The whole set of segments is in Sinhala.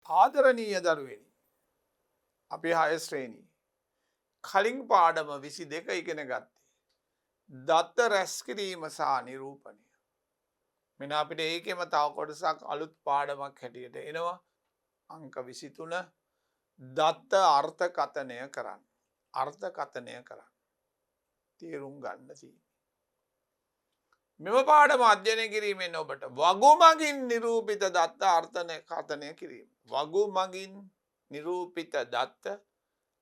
ආදරණීය දරුවනි අපි 6 ශ්‍රේණියේ කලින් පාඩම 22 ඉගෙන ගත්තේ දත්ත රැස් කිරීම සහ නිරූපණය. මෙන්න අපිට ඒකෙම තව කොටසක් අලුත් පාඩමක් හැටියට එනවා අංක 23 දත්ත අර්ථකථනය කරන්න. අර්ථකථනය කරන්න. තේරුම් ගන්න තියෙන්නේ. මෙම පාඩම අධ්‍යයනය කිරීමෙන් ඔබට වගු මගින් නිරූපිත දත්ත අර්ථකථනය කිරීම. වගු මගින් නිරූපිත දත්ත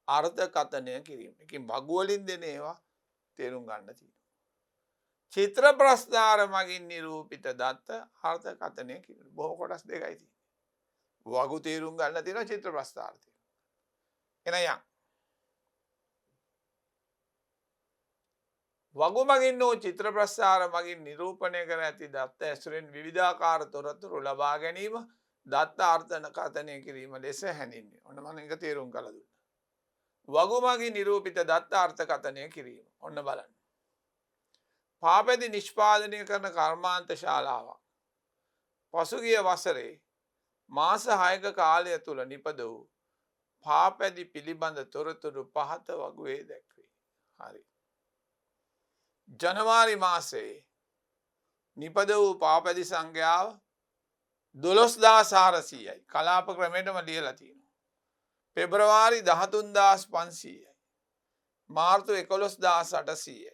අර්ථකථනය කිරීම. එකින් වගු වලින් දෙන ඒවා තේරුම් ගන්න තියෙනවා. චිත්‍ර ප්‍රස්ථාර මගින් නිරූපිත දත්ත අර්ථකථනය කිරීම. බොහෝ කොටස් දෙකයි තියෙන්නේ. වගු තේරුම් ගන්න තියෙනවා චිත්‍ර ප්‍රස්ථාර තියෙනවා. එනයන් වගු මගින් හෝ චිත්‍ර ප්‍රස්ථාර මගින් නිරූපණය කර ඇති දත්ත ඇසුරෙන් විවිධාකාර තොරතුරු ලබා ගැනීම දත්ත අර්ථකථනය කිරීම ලෙස හැඳින්වේ. ඔන්න මම ඒක තේරුම් කළා දුන්නා. වගු මගින් නිරූපිත දත්ත අර්ථකථනය කිරීම. ඔන්න බලන්න. පාපැදි නිෂ්පාදනය කරන කර්මාන්ත ශාලාවක් පසුගිය වසරේ මාස 6ක කාලය තුල නිපද වූ පාපැදි පිළිබඳ තොරතුරු පහත වගුවේ දැක්වේ. හරි. ජනවාරි මාසයේ නිපද වූ පාපැදි සංඛ්‍යාව 12400යි. කලාප ක්‍රමයටම ලියලා තියෙනවා. පෙබරවාරි 13500යි. මාර්තු 11800යි.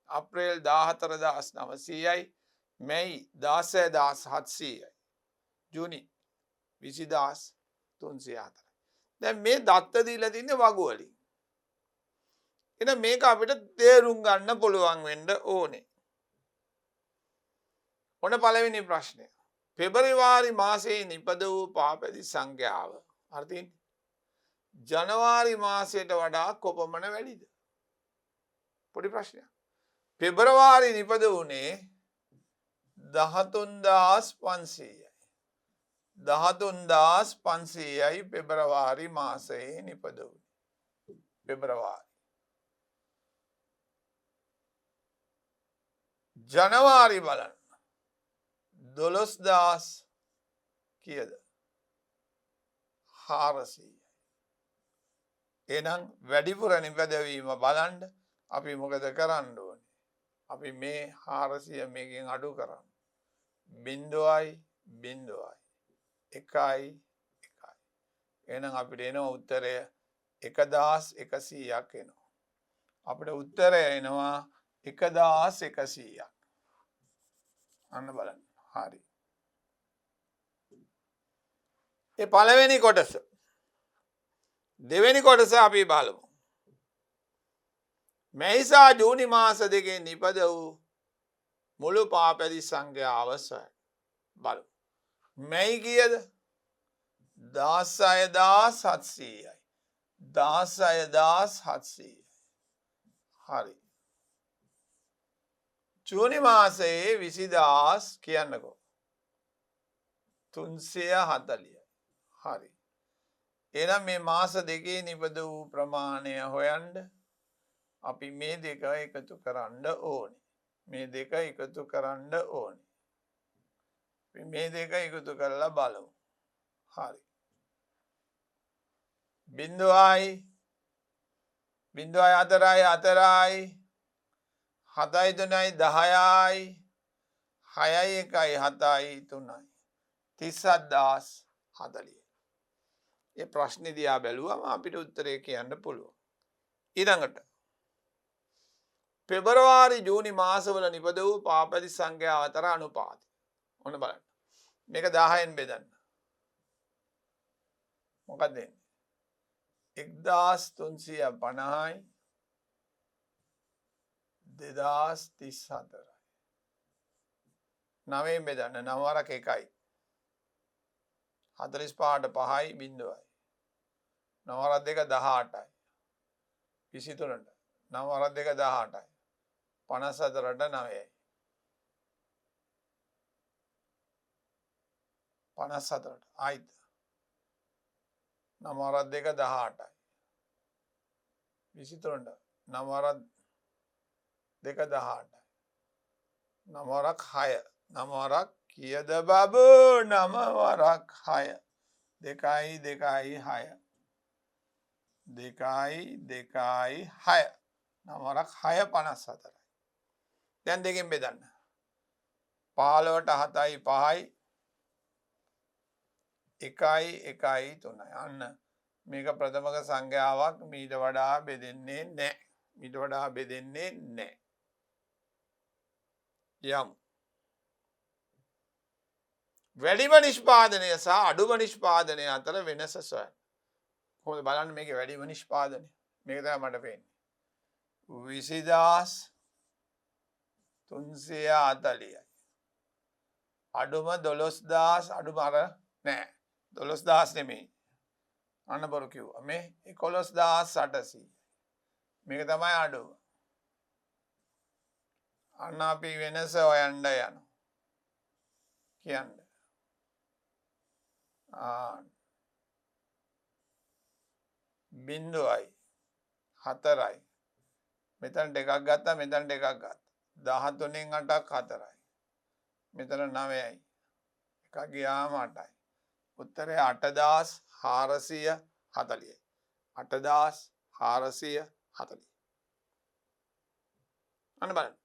අප්‍රේල් 14900යි. මැයි 16700යි. ජූනි 20304යි. දැන් මේ දත්ත දීලා තින්නේ වගු වලින්. එහෙනම් මේක අපිට තේරුම් ගන්න පුළුවන් වෙන්න ඕනේ. ඔන්න පළවෙනි ප්‍රශ්නය. පෙබරවාරි මාසයේ නිපද වූ පාපැදි සංඛ්‍යාව අර්ථින් ජනවාරි මාසයට වඩා කොපමණ වැඩිද? පොඩි ප්‍රශ්නයක්. පෙබරවාරි නිපද වුණේ 13500යි. 13500යි පෙබරවාරි මාසයේ නිපද වුණේ. පෙබරවාරි. ජනවාරි බලන්න. 12000 කීයද? 400යි. එහෙනම් වැඩිපුර නිපදවීම බලන්න අපි මොකද කරන්න ඕනේ? අපි මේ 400 මේකෙන් අඩු කරන්න. 0යි 0යි 1යි 1යි. එහෙනම් අපිට එනවා උත්තරය 1100ක් එනවා. අපිට උත්තරය එනවා 1100ක්. අන්න බලන්න. හරි. ඒ පළවෙනි කොටස. දෙවෙනි කොටස අපි බලමු. මැයි සහ ජූනි මාස දෙකේ නිපද වූ මුළු පාපැදි සංඛ්‍යාව අවසන් බලමු. මැයි කීයද? 16700යි. 16700යි. හරි. ජූනි මාසයේ 20000 කියන්නකෝ. 340යි. හරි. එහෙනම් මේ මාස දෙකේ නිපද වූ ප්‍රමාණය හොයන්න අපි මේ දෙක එකතු කරන්න ඕනේ. මේ දෙක එකතු කරන්න ඕනේ. අපි මේ දෙක එකතු කරලා බලමු. හරි. 0යි 0යි 4යි 4යි 7යි 3යි 10යි 6යි 1යි 7යි 3යි 37040. ඒ ප්‍රශ්නේ දිහා බැලුවම අපිට උත්තරේ කියන්න පුළුවන්. ඊළඟට පෙබරවාරි ජූනි මාසවල නිපද වූ පාපැදි සංඛ්‍යාව අතර අනුපාතය. ඔන්න බලන්න. මේක 10න් බෙදන්න. මොකක්ද එන්නේ? 1350යි 2034යි. 9න් බෙදන්න. 9 වරක් 1යි. 45ට 5යි 0යි. 9 වරක් 2 18යි. 23ට 9 වරක් 2 18යි. 54ට 9යි. 54ට ආයිත් 9 වරක් 2 18යි. 23ට 9 වරක් 2 18යි. 9 වරක් 6. 9 වරක් කීයද බබු? 9 වරක් 6. දෙකයි දෙකයි හය. දෙකයි දෙකයි හය. නමරක් 6.54. දැන් දෙකෙන් බෙදන්න. 15ට 7යි 5යි 1යි 1යි 3යි. අන්න මේක ප්‍රථමක සංඛ්‍යාවක් මීට වඩා බෙදෙන්නේ නැහැ. මීට වඩා බෙදෙන්නේ නැහැ. යමු. වැඩිම නිෂ්පාදනය සහ අඩුම නිෂ්පාදනය අතර වෙනස සොයන්න. කොහොමද බලන්න මේකේ වැඩිම නිෂ්පාදනය? මේක තමයි මට පේන්නේ. 20340යි. අඩුම 12000 අඩුම අර නෑ 12000 නෙමෙයි. අන්න බොරු කිව්වා. මේ 11800. මේක තමයි අඩුම. අන්න අපි වෙනස හොයන්න යනවා. කියන්න. බිංදුවයි 4යි. මෙතන දෙකක් ගත්තා මෙතන දෙකක් ගත්තා. 13න් 8ක් 4යි. මෙතන 9යි. එකක් ගියාම 8යි. උත්තරේ 8440යි. 8440. අන්න බලන්න.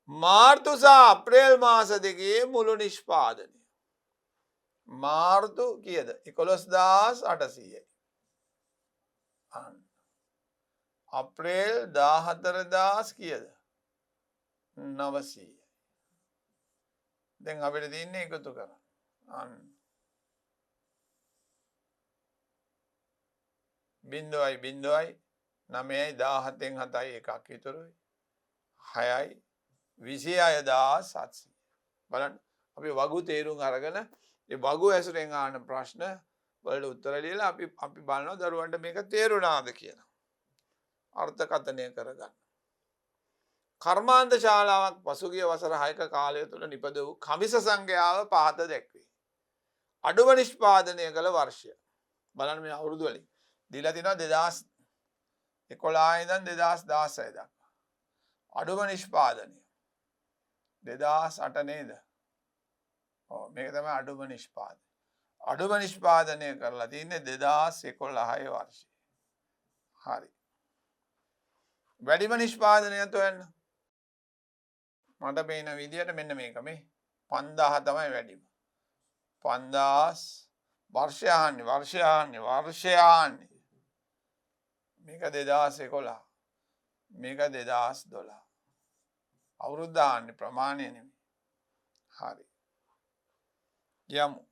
මාර්තු සහ අප්‍රේල් මාස දෙකේ මුළු නිෂ්පාදනය. මාර්තු කීයද? 11800යි. අප්‍රේල් 14000 කීයද? 900යි. දැන් අපිට තියෙන්නේ එකතු කරන්න. අන්න බිංදුවයි බිංදුවයි 9යි 17න් 7යි එකක් ඉතුරුයි. 6යි 26700. බලන්න අපි වගු තේරුම් අරගෙන ඒ වගු ඇසුරෙන් ආන ප්‍රශ්න වලට උත්තර ලියලා අපි බලනවා දරුවන්ට මේක තේරුණාද කියලා. අර්ථකථනය කරගන්න. කර්මාන්ත ශාලාවක් පසුගිය වසර 6ක කාලය තුළ නිපද වූ කමිස සංඛ්‍යාව පහත දැක්වේ. අඩුම නිෂ්පාදනය කළ වර්ෂය. බලන්න මේ අවුරුදු වලින් දීලා තිනවා 2011 ඉඳන් 2016 දක්වා. අඩුම නිෂ්පාදනය 2008 නේද? ඔව් මේක තමයි අඩුම නිෂ්පාදනය. අඩුම නිෂ්පාදනය කරලා තින්නේ 2011 වර්ෂයේ. හරි. වැඩිම නිෂ්පාදනය හොයන්න. මට පේන විදියට මෙන්න මේක මේ 5000 තමයි වැඩිම. 5000 වර්ෂයාන්නේ. මේක 2011. මේක 2012. අවුරුද්දාන්නේ ප්‍රමාණය නෙමෙයි. හරි. යමු.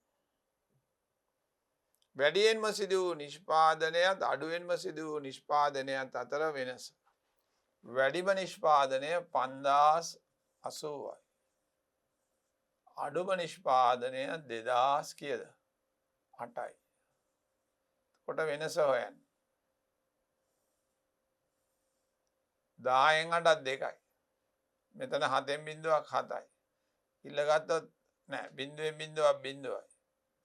වැඩියෙන්ම සිදු වූ නිෂ්පාදනයත් අඩුවෙන්ම සිදු වූ නිෂ්පාදනයත් අතර වෙනස. වැඩිම නිෂ්පාදනය 5080යි. අඩුම නිෂ්පාදනය 2000 කීයද? 8යි. කොට වෙනස හොයන්න. 10න් 8ක් 2යි. මෙතන 7න් බිංදුවක් 7යි. ඉල්ලගත්තොත් නෑ බිංදුවෙන් බිංදුවක් බිංදුවයි.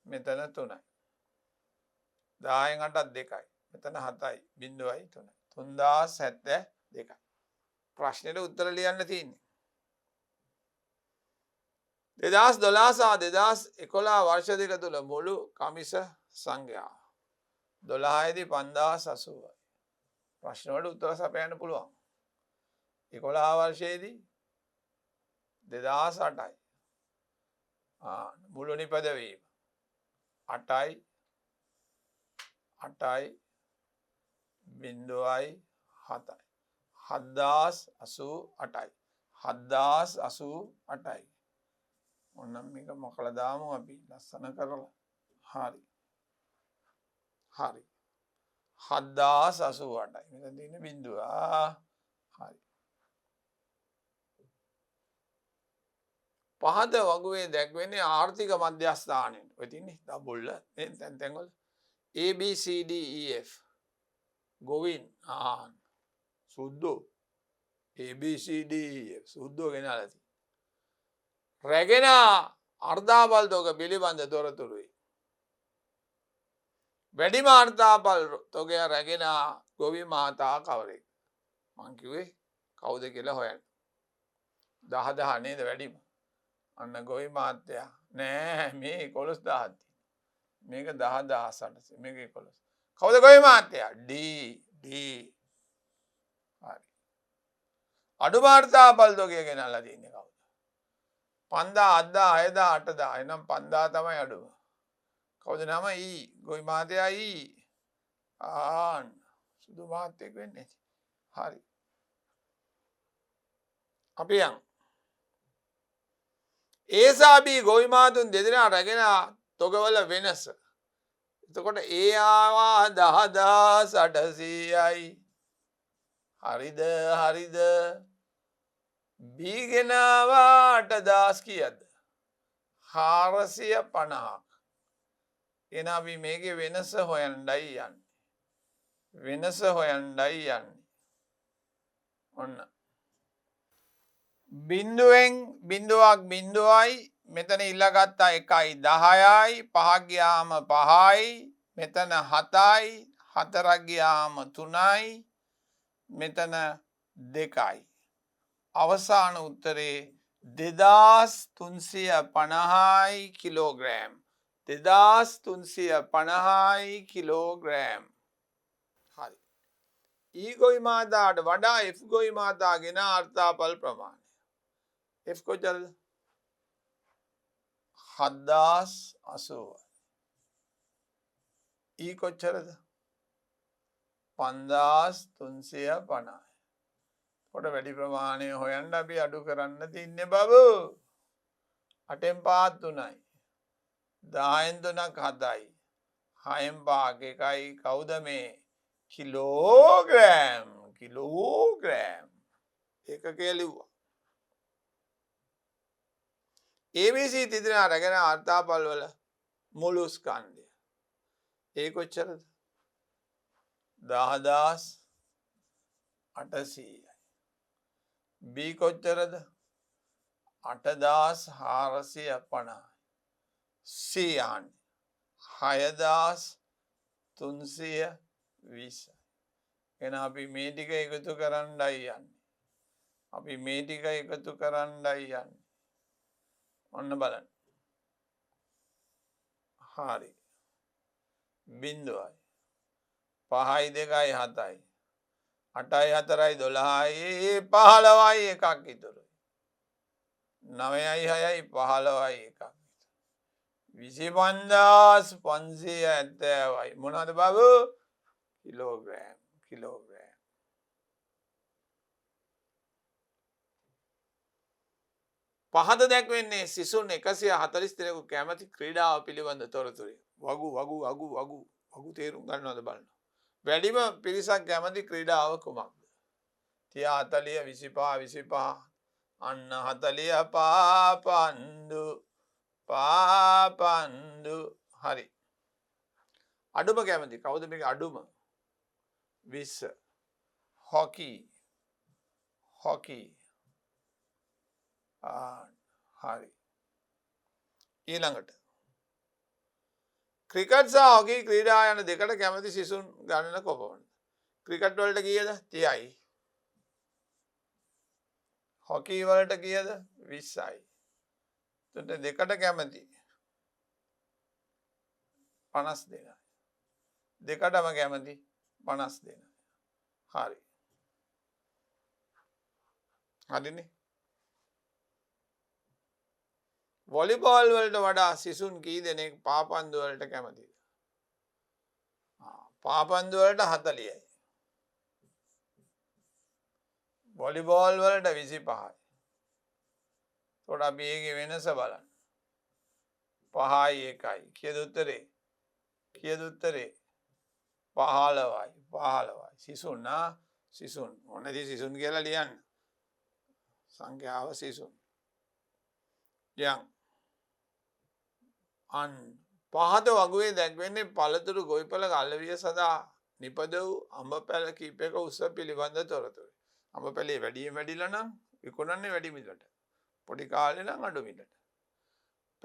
මෙතන 3යි. 10න් 8ක් 2යි. මෙතන 7යි බිංදුවයි 3යි. 3072යි. ප්‍රශ්නෙට උත්තර ලියන්න තියෙන්නේ. 2012 සහ 2011 වර්ෂ දෙක තුළ මුළු කමිස සංඛ්‍යාව 12 දී 5080යි. ප්‍රශ්න වලට උත්තර සපයන්න පුළුවන්. 11 වර්ෂයේදී 2008යි. මුළු නිපදවීම 8යි 8යි බිංදුවයි 7යි. 7088යි. 7088යි. ඔන්නම් මේක මොකලා දාමු අපි ලස්සන කරලා. හරි. හරි. 7088යි. මෙතන තියෙන බිංදුව. හරි. පහත වගුවේ දැක්වෙන්නේ ආර්ථික මධ්‍යස්ථානයෙන්. ඔය තියන්නේ ඩබල් තැන් වල A B C D E F ගොවින් සුද්දෝ A B C D E F සුද්දෝ ගෙනාලා තියෙනවා. රැගෙන අර්ධාපල් තොග පිළිබඳ තොරතුරුයි. වැඩිම අර්ධාපල් තොගය රැගෙන ගොවි මාතා කවරෙක්? මං කිව්වේ කවුද කියලා හොයන්න. 10000 නේද වැඩිම? අන්න ගොවි මාත්‍යා නෑ මේ 11000. මේක 10,800 මේක 11. කවුද ගොවි මාත්‍යා? D. හරි. අඩු වාර්තාපල් තොගය ගෙනල්ලා තියෙන්නේ කවුද? 5,000 8,000 6,000 8,000 එනම් 5,000 තමයි අඩුම. කවුද නම? E. ගොවි මාත්‍යා E. ආන් සුදු මාත්‍යෙක් වෙන්නේ. හරි. අපි යන්. ඒසාබී ගොවි මාතුන් දෙදෙනා රැගෙන තොගවල වෙනස. එතකොට ඒ ආවා 10,800යි. හරිද? හරිද? බී ගෙනාවා 8,000 කීයද? 450ක්. එහෙනම් අපි මේකේ වෙනස හොයන්නයි යන්නේ. වෙනස හොයන්නයි යන්නේ. ඔන්න. බිංදුවෙන් බිංදුවක් බිංදුවයි මෙතන ඉල්ලගත්තා 1යි 10යි 5 ගියාම 5යි මෙතන 7යි 4 ගියාම 3යි මෙතන 2යි අවසාන උත්තරේ 2,350යි කිලෝග්‍රෑම් 2,350යි කිලෝග්‍රෑම්. හරි. E ගොවි මාතාට වඩා F ගොවි මාතාගෙන අර්ථාපල් ප්‍රමාණය. F කොච්චරද? 7,080. E කොච්චරද? 5,350. කොට වැඩි ප්‍රමාණය හොයන්න අපි අඩු කරන්න තින්නේ බබු. 8න් 5 3යි. 10න් 3ක් 7යි. 6න් 5ක් 1යි. කවුද මේ? කිලෝග්‍රෑම්. කිලෝග්‍රෑම්. ඒකකය ලිව්වා. ABC තිදෙනා රැගෙන අර්ථාපල් වල මුළු ස්කන්ධය. ඒ කොච්චරද? 10,800යි. B කොච්චරද? 8,450යි. C යන්නේ 6,320යි. එහෙනම් අපි මේ ටික එකතු කරන්නයි යන්නේ. අපි මේ ටික එකතු කරන්නයි යන්නේ. ඔන්න බලන්න. හරි. බිංදුවයි. 5යි 2යි 7යි. 8යි 4යි 12යි 15යි එකක් ඉතුරුයි. 9යි 6යි 15යි එකක්. 25,570යි. මොනවද බබු? කිලෝග්‍රෑම්. කිලෝග්‍රෑම්. පහත දැක්වෙන්නේ සිසුන් 140 දෙනෙකු කැමති ක්‍රීඩාව පිළිබඳ තොරතුරු. වගු තේරුම් ගන්නවද බලන්න. වැඩිම පිරිසක් කැමති ක්‍රීඩාව කුමක්ද? 30 40 25 අන්න 40 පාපන්දු හරි. අඩුම කැමති කවුද මේක අඩුම? 20. හොකි හරි. ඊළඟට ක්‍රිකට් සහ හොකි ක්‍රීඩා යන දෙකට කැමති සිසුන් ගණන කොපමණද? ක්‍රිකට් වලට කීයද? 30යි. හොකි වලට කීයද? 20යි. එතකොට දෙකට කැමති 50 දෙනයි. දෙකටම කැමති 50 දෙනයි. හරි. හරිනේ. වොලිබෝල් වලට වඩා සිසුන් කී දෙනෙක් පාපන්දු වලට කැමතිද? පාපන්දු වලට 40යි. වොලිබෝල් වලට 25යි. එතකොට අපි ඒකේ වෙනස බලන්න. 5යි 1යි. කීයද උත්තරේ? 15යි. සිසුන් සිසුන් මොනදී සිසුන් කියලා ලියන්න. සංඛ්‍යාව සිසුන්. යන් අන් පහත වගුවේ දැක්වෙන්නේ පළතුරු ගොවිපළ අලවිය සඳහා නිපද වූ අඹ පැල කීපයක උස පිළිබඳ තොරතුරු. අඹ පැලේ වැඩියෙන් වැඩිලා නම් විකුණන්නේ වැඩි මිලට. පොඩි කාලේ නම් අඩු මිලට.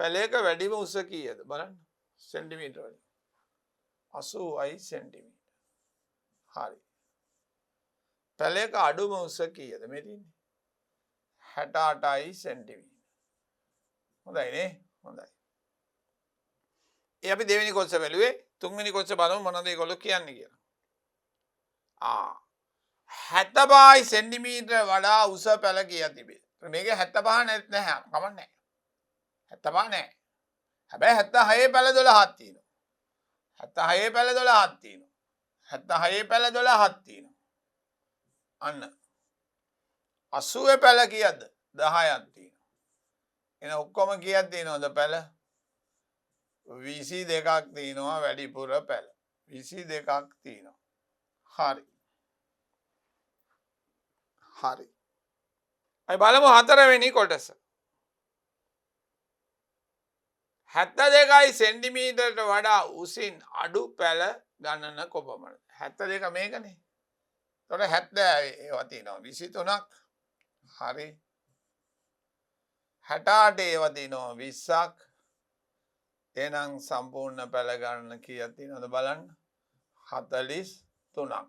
පැලයක වැඩිම උස කීයද බලන්න. සෙන්ටිමීටර වලින්. 80යි සෙන්ටිමීටර. හරි. පැලයක අඩුම උස කීයද මේ තියෙන්නේ? 68යි සෙන්ටිමීටර. හොඳයි නේ? හොඳයි. ඒ අපි දෙවෙනි කොටස බැලුවේ. තුන්වෙනි කොටස බලමු මොනවද ඒගොල්ලෝ කියන්නේ කියලා. 75 සෙන්ටිමීටර වඩා උස පැල කියා තිබේ. මේකේ 75 නැහැ. කමන්නේ. 75 නැහැ. හැබැයි 76 පැල 12ක් තියෙනවා. 76 පැල 12ක් තියෙනවා. 76 පැල 12ක් තියෙනවා. අන්න 80 පැල කීයද? 10ක් තියෙනවා. එන ඔක්කොම කීයක් තියෙනවද පැල? 22ක් තියෙනවා වැඩිපුර පැල. 22ක් තියෙනවා. හරි. හරි. අපි බලමු හතරවෙනි කොටස. 72 සෙන්ටිමීටරට වඩා උසින් අඩු පැල ගණන කොපමණද? 72 මේකනේ. එතකොට 70 ඒවා තියෙනවා 23ක්. හරි. 68 ඒවා තියෙනවා 20ක්. එහෙනම් සම්පූර්ණ පැල ගණන කීයක් තියෙනවද බලන්න. 43ක්.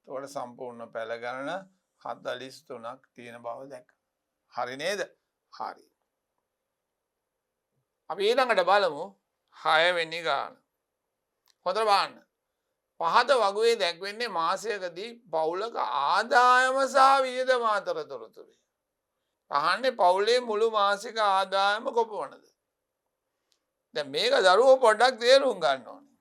එතකොට සම්පූර්ණ පැල ගණන 43ක් තියෙන බව දැක්ක. හරි නේද? හරි. අපි ඊළඟට බලමු 6 වෙනි ගාන. හොඳට බලන්න. පහත වගුවේ දැක්වෙන්නේ මාසයකදී පවුලක ආදායම සහ වියදම අතර තොරතුරු. අහන්නේ පවුලේ මුළු මාසික ආදායම කොපමණද? දැන් මේක දරුවෝ පොඩ්ඩක් තේරුම් ගන්න ඕනේ.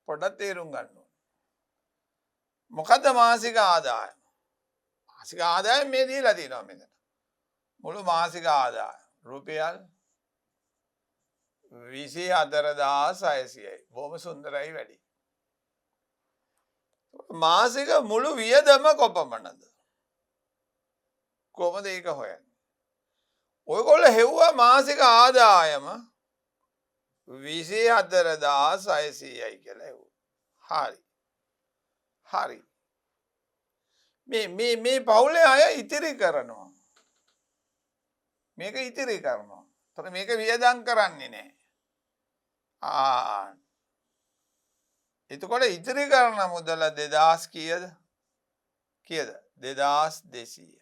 පොඩ්ඩක් තේරුම් ගන්න ඕනේ. මොකද්ද මාසික ආදායම? මාසික ආදායම මේ දීලා තියෙනවා මෙතන. මුළු මාසික ආදායම රුපියල් 24600යි. බොහොම සුන්දරයි වැඩි. මාසික මුළු වියදම කොපමණද? කොහොමද ඒක හොයන්නේ? ඔයගොල්ලෝ හෙව්වා මාසික ආදායම 24600යි කියලා හෙව්වා. හරි. හරි. මේ පවුලේ අය ඉතිරි කරනවා. මේක ඉතිරි කරනවා. ඒතර මේක වියදම් කරන්නේ නැහැ. එතකොට ඉතිරි කරන මුදල 2000 කීයද? කීයද? 2200යි.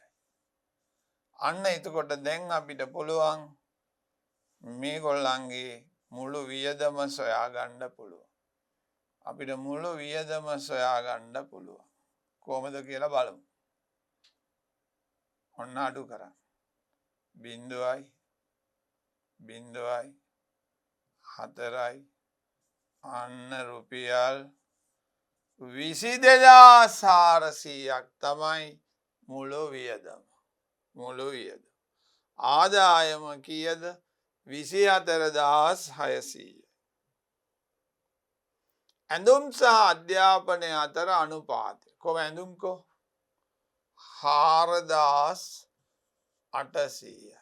අන්න එතකොට දැන් අපිට පුළුවන් මේගොල්ලන්ගේ මුළු වියදම සොයා ගන්න පුළුවන්. අපිට මුළු වියදම සොයා ගන්න පුළුවන්. කොහොමද කියලා බලමු. ඔන්න අඩු කරන්න. 0.04යි අන්න රුපියල් 22400ක් තමයි මුළු වියදම. මුළු වියදම. ආදායම කීයද? 24600යි. ඇඳුම් සහ අධ්‍යාපනය අතර අනුපාතය. කොහොම ඇඳුම්කෝ? 4800යි.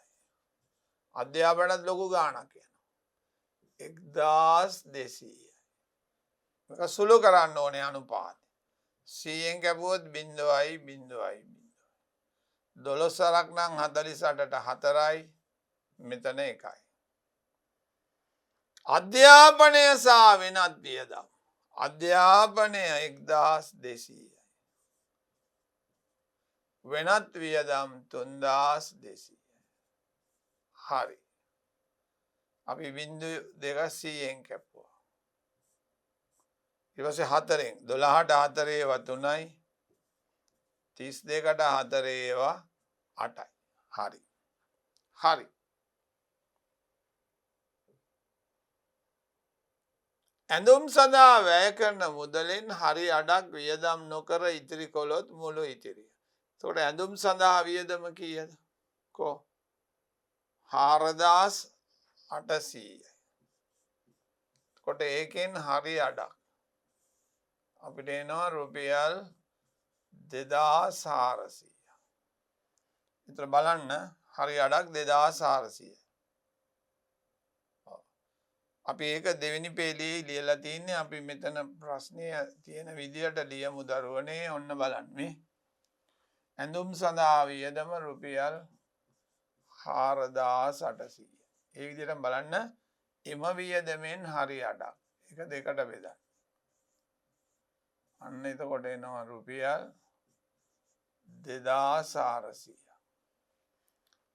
අධ්‍යාපනයත් ලොකු ගාණක් යනවා. 1200යි. මේක සුළු කරන්න ඕනේ අනුපාතය. 100ෙන් කැපුවොත් 0.0. 12ක් නම් 48ට 4යි. මෙතන 1යි. අධ්‍යාපනය සහ වෙනත් වියදම්. අධ්‍යාපනය 1200යි. වෙනත් වියදම් 3200යි. හරි. අපි 0.200ෙන් කැපුවා. ඊට පස්සේ 4ෙන් 12ට 4 ඒවා 3යි. 32ට 4 ඒවා 8යි. හරි. හරි. ඇඳුම් සඳහා වැය කරන මුදලෙන් හරි අඩක් වියදම් නොකර ඉතිරි කළොත් මුළු ඉතිරිය. එතකොට ඇඳුම් සඳහා වියදම කීයද? කො 4800යි. එතකොට ඒකෙන් හරි අඩක් අපිට එනවා රුපියල් 2400. විතර බලන්න හරි අඩක් 2400. අපි ඒක දෙවෙනි පේලියේ ලියලා තින්නේ. අපි මෙතන ප්‍රශ්නය තියෙන විදියට ලියමු දරුවනේ. ඔන්න බලන්න මේ. ඇඳුම් සඳහා වියදම රුපියල් 4800. ඒ විදිහට බලන්න එම වියදමෙන් හරි අඩක්. ඒක දෙකට බෙදන්න. අන්න එතකොට එනවා රුපියල් 2400.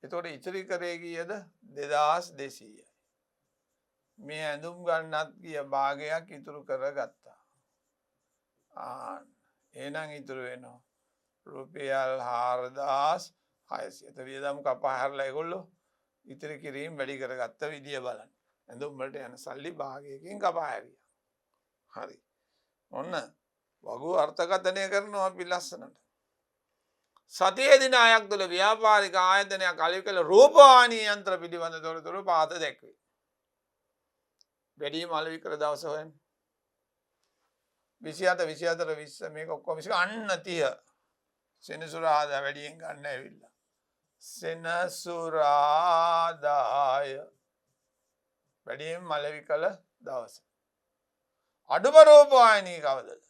එතකොට ඉතිරි කරේ කීයද 2200යි. මේ ඇඳුම් ගන්නත් ගිය භාගයක් ඉතුරු කරගත්තා. එහෙනම් ඉතුරු වෙනවා රුපියල් 4600. වියදම් කපා හැරලා ඒගොල්ලෝ ඉතිරි කිරීම වැඩි කරගත්ත විදිය බලන්න. ඇඳුම් වලට යන සල්ලි භාගයකින් කපා හැරියා. හරි. ඔන්න වගු අර්ථකථනය කරනවා අපි ලස්සනට. සතියේ දින 6ක් තුළ ව්‍යාපාරික ආයතනයක් අලෙවි කළ රූපවාහිනී යන්ත්‍ර පිළිබඳ තොරතුරු පහත දැක්වේ. වැඩිම අලෙවි කළ දවස හොයන්න. 27 24 20 මේක ඔක්කොම අන්න 30 සෙනසුරාදා වැඩියෙන් ගන්න ඇවිල්ලා. සෙනසුරාදාය වැඩියෙන් අලෙවි කළ දවස. අඩුම රූපවාහිනී කවදද?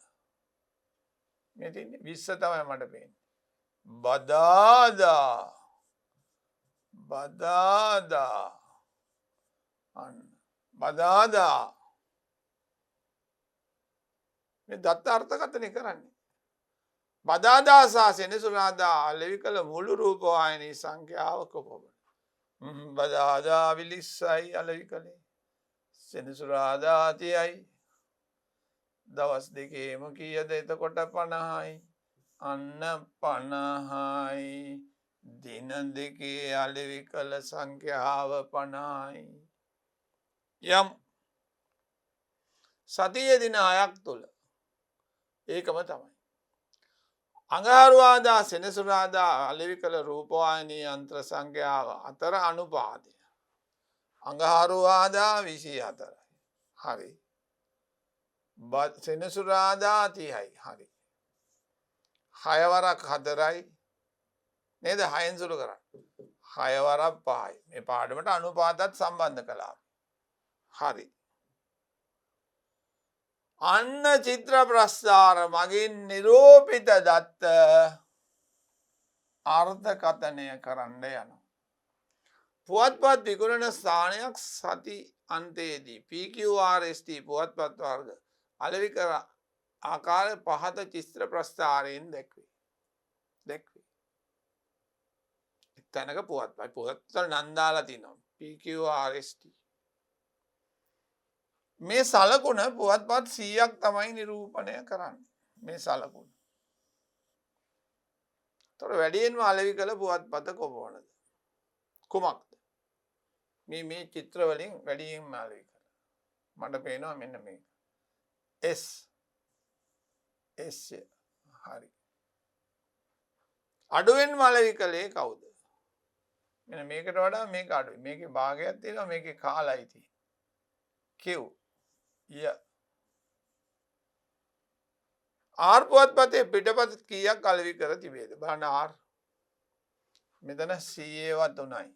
මේ තින්නේ 20 තමයි මට පේන්නේ. බදාදා අන්න බදාදා මේ දත්ත අර්ථකථනය කරන්නේ. බදාදා සහ සෙනසුරාදා අලෙවි කළ මුළු රූපවාහිනී සංඛ්‍යාව කොපමණ? බදාදා 20යි අලෙවි කළේ. සෙනසුරාදා 30යි. දවස් දෙකේම කීයද එතකොට 50යි. අන්න 50යි. දින දෙකේ අලෙවි කළ සංඛ්‍යාව 50යි. යම් සතියේ දින 6ක් තුළ ඒකම තමයි. අඟහරුවාදා සෙනසුරාදා අලෙවි කළ රූපවාහිනී යන්ත්‍ර සංඛ්‍යාව අතර අනුපාතය. අඟහරුවාදා 24යි. හරි. සෙනසුරාදා 30යි. හරි. 6 වරක් 4යි. නේද? 6න් සුළු කරන්න. 6 වරක් 5යි. මේ පාඩමට අනුපාතත් සම්බන්ධ කළා. හරි. අන්න චිත්‍ර ප්‍රස්ථාර මගින් නිරූපිත දත්ත අර්ථකථනය කරන්න යනවා. පුවත්පත් විකුණන ස්ථානයක් සති අන්තයේදී PQRST පුවත්පත් වර්ග අලෙවි කර ආකාර පහත චිත්‍ර ප්‍රස්ථාරයෙන් දැක්වේ. එක්තැනක පුවත්වල නම් දාලා තියෙනවා PQRST. මේ සලකුණ පුවත්පත් 100ක් තමයි නිරූපණය කරන්නේ. මේ සලකුණ. තොර වැඩියෙන්ම අලෙවි කළ පුවත්පත කොපමණද? කුමක්ද? මේ චිත්‍ර වලින් වැඩියෙන්ම අලෙවි කළ. මට පේනවා මෙන්න මේක. S. හරි. අඩුවෙන්ම අලෙවි කළේ කවුද? මෙන්න මේකට වඩා මේක අඩුයි. මේකේ භාගයක් තියෙනවා, මේකේ කාලයි තියෙන්නේ. Q. R පුවත්පතේ පිටපත කීයක් අලෙවි කර තිබේද? බලන්න R. මෙතන CA වත් 3යි.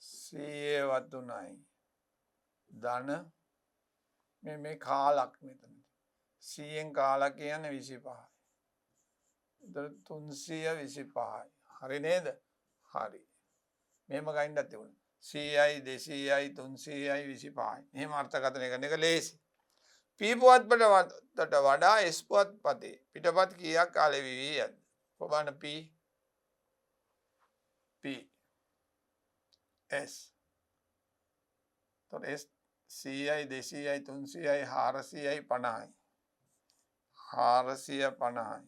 CI වත් 3යි. ධන මේ කාලක් මෙතන. CN කාලක් කියන්නේ 25යි. එතන 325යි. හරි නේද? හරි. මෙහෙම ගයින්නත් තිබුණා. CI 200යි 300යි 25යි. එහෙම අර්ථකථනය කරන එක ලේසි. P පුවත්පතට වඩා S පුවත්පතේ පිටපත් කීයක් අලෙවි වී ඇද්ද? කොහොමද P S. තොට S 100යි 200යි 300යි 400යි 50යි. 450යි.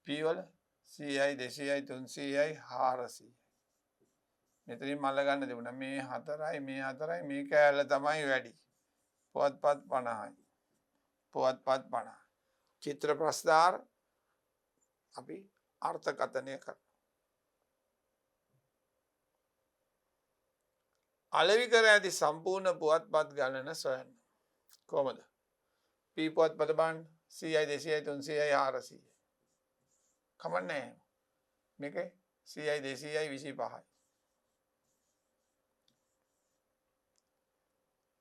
P වල 100යි 200යි 300යි 400යි. මෙතනින් මල්ල ගන්න තිබුණා. මේ 4යි මේ 4යි මේ කෑල්ල තමයි වැඩි. පුවත්පත් 50යි. පුවත්පත් 50. චිත්‍ර ප්‍රස්ථාර අපි අර්ථකථනය කරනවා. අලෙවි කර ඇති සම්පූර්ණ පුවත්පත් ගණන සොයන්න. කොහොමද? P පුවත්පත බලන්න 100යි 200යි 300යි 400යි. කමන්නේ. මේකේ 100යි 200යි 25යි.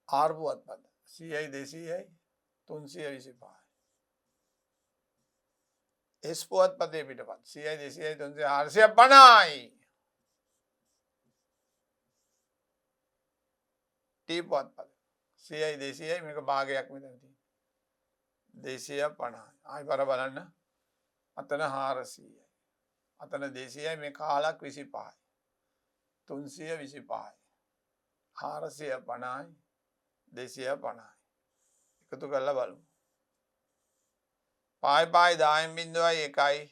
R පුවත්පත 100යි 200යි 325යි. S පුවත්පතේ පිටපත් 100යි 200යි 300යි 450යි. T පුවත්පත 100යි 200යි මේක භාගයක් මෙතන තියෙනවා. 250. ආයි බර බලන්න. අතන 400යි. අතන 200යි මේ කාලක් 25යි. 325යි. 450යි 250යි. එකතු කරලා බලමු. පහයි 10න් බිඳුවයි 1යි.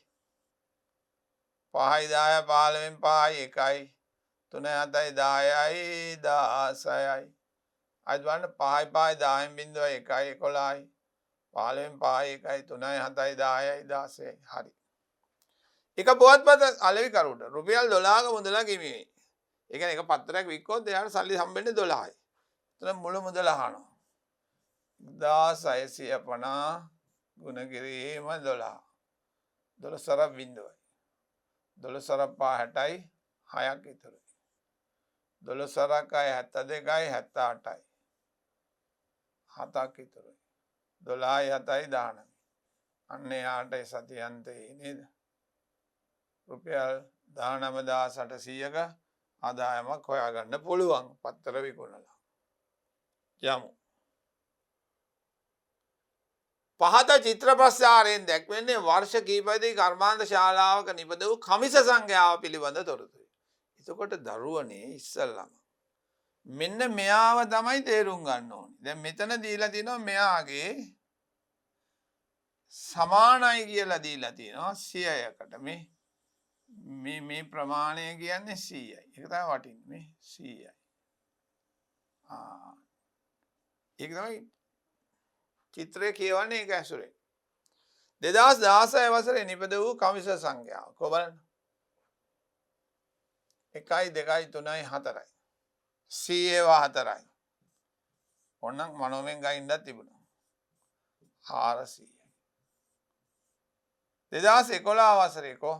5යි 10 15න් 5යි 1යි. 3යි 7යි 10යි 16යි. අද බලන්න 5යි 10න් බිඳුවයි 1යි 11යි. 15න් 5යි 1යි 3යි 7යි 10යි 16යි. හරි. එක පුවත්පත අලෙවිකරුට රුපියල් 12ක මුදලක් හිමි වේ. ඒ කියන්නේ එක පත්‍රයක් වික්කොත් එයාට සල්ලි හම්බෙන්නේ 12යි. එතන මුළු මුදල අහනවා. 1650 ගුණ කිරීම 12. 12 සරක් බිඳුවයි. 12 සරක් 60යි 6ක් ඉතුරුයි. 12 සරක් 72යි 78යි. 7ක් ඉතුරුයි. 12යි 7යි 19. අන්න එයාට සතියන්තේ නේද? රුපියල් 19800ක ආදායමක් හොයාගන්න පුළුවන් පත්තර විකුණලා. යමු. පහත චිත්‍ර ප්‍රසාරයෙන් දැක්වෙන්නේ වර්ෂ කීපයකදී කර්මාන්ත ශාලාවක නිපද වූ කමිස සංඛ්‍යාව පිළිබඳ තොරතුරු. එතකොට දරුවනේ ඉස්සල්ලාම මෙන්න මෙයාව තමයි තේරුම් ගන්න ඕනේ. දැන් මෙතන දීලා තියෙනවා මෙයාගේ සමානයි කියලා දීලා තියෙනවා 100කට. මේ ප්‍රමාණය කියන්නේ 100යි. ඒක තමයි වටින්නේ මේ 100යි. ඒක තමයි චිත්‍රය කියවන්නේ ඒක ඇසුරෙන්. 2016 වසරේ නිපද වූ කමිස සංඛ්‍යාව. කො බලන්න. 1යි 2යි 3යි 4යි. 4යි. ඕනනම් මනෝමෙන් ගයින්නත් තිබුණා. 400යි. 2011 වසරේ කො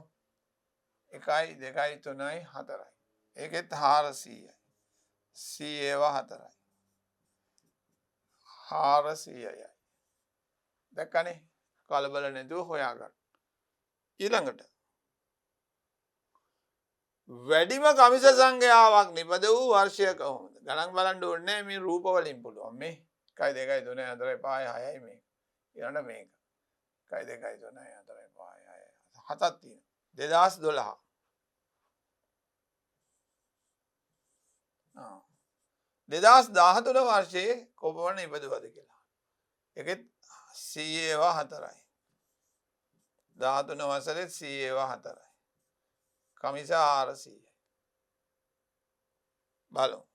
1යි 2යි 3යි 4යි. ඒකෙත් 400යි. 4යි. 400යි. දැක්කනේ කලබල නැතුව හොයාගන්න. ඊළඟට වැඩිම කමිස සංඛ්‍යාවක් නිපද වූ වර්ෂය කොහොමද? ගණන් බලන්න ඕනේ මේ රූප වලින් පුළුවන්. මේ 1 2 3 4 5 6යි මේ. ඊළඟ මේක. 1 2 3 4 5 6 7ක් තියෙනවා. 2012. 2013 වර්ෂයේ කොපමණ නිපදුවද කියලා. ඒකෙත් 4යි. 13 වසරේ 4යි. කමිස 400යි. බලමු.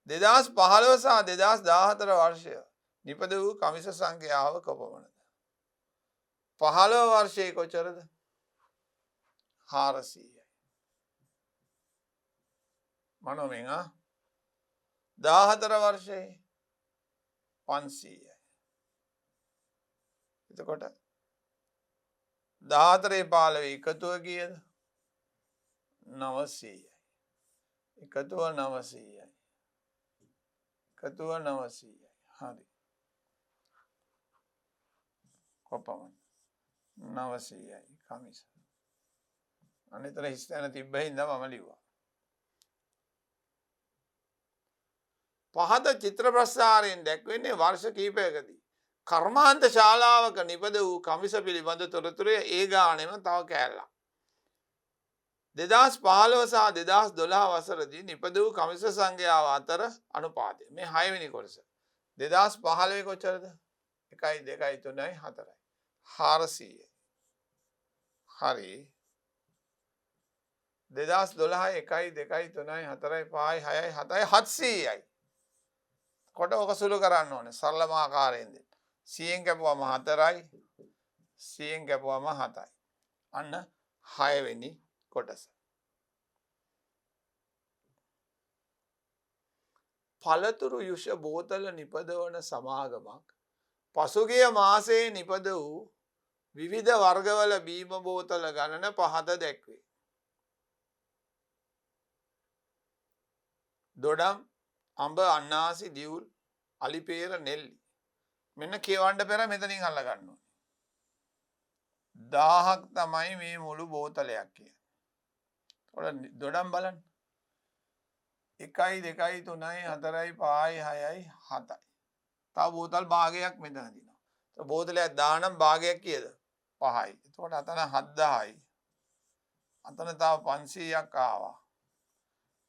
2015 සහ 2014 වර්ෂය නිපද වූ කමිස සංඛ්‍යාව කොපමණද? 15 වර්ෂයේ කොච්චරද? 400යි. මනෝමෙන් 14 වර්ෂයේ 500යි. එතකොට 14 15 එකතුව කීයද? 900යි. එකතුව 900යි. එකතුව 900යි. හරි. කොපමණ? 900යි කමිස. අනිතර හිස්තැන තිබ්බ හින්දා මම ලිව්වා. පහත චිත්‍ර ප්‍රසාරයෙන් දැක්වෙන්නේ වර්ෂ කිහිපයකදී කර්මාන්ත ශාලාවක නිපද වූ කමිස පිළිබඳ තොරතුරේ ඒ ගානෙම තව කෑල්ලක්. 2015 සහ 2012 වසරදී නිපද වූ කමිස සංඛ්‍යාව අතර අනුපාතය. මේ 6 වෙනි කොටස. 2015 කොච්චරද? 1යි 2යි 3යි 4යි. 400යි. හරි. 2012 1යි 2යි 3යි 4යි 5යි 6යි 7යි 700යි. කොට ඔක සුළු කරන්න ඕනේ සරලම ආකාරයෙන් දෙන්න. 100න් කැපුවම 4යි 100න් කැපුවම 7යි. අන්න 6 වෙනි කොටස. පළතුරු යුෂ බෝතල නිපදවන සමාගමක් පසුගිය මාසයේ නිපද වූ විවිධ වර්ගවල බීම බෝතල ගණන පහත දැක්වේ. දොඩම් අඹ අන්නාසි දිවුල් අලිපේර නෙල්ලි මෙන්න කියවන්න පෙර මෙතනින් අල්ල ගන්න ඕනේ. 1000ක් තමයි මේ මුළු බෝතලයක් කියන්නේ. ඔය දොඩම් බලන්න. 1යි 2යි 3යි 4යි 5යි 6යි 7යි. තව බෝතල් භාගයක් මෙතන තියෙනවා. તો බෝතලයක් දානම් භාගයක් කීයද? 5යි. එතකොට අතන 7000යි. අතන තව 500ක් ආවා.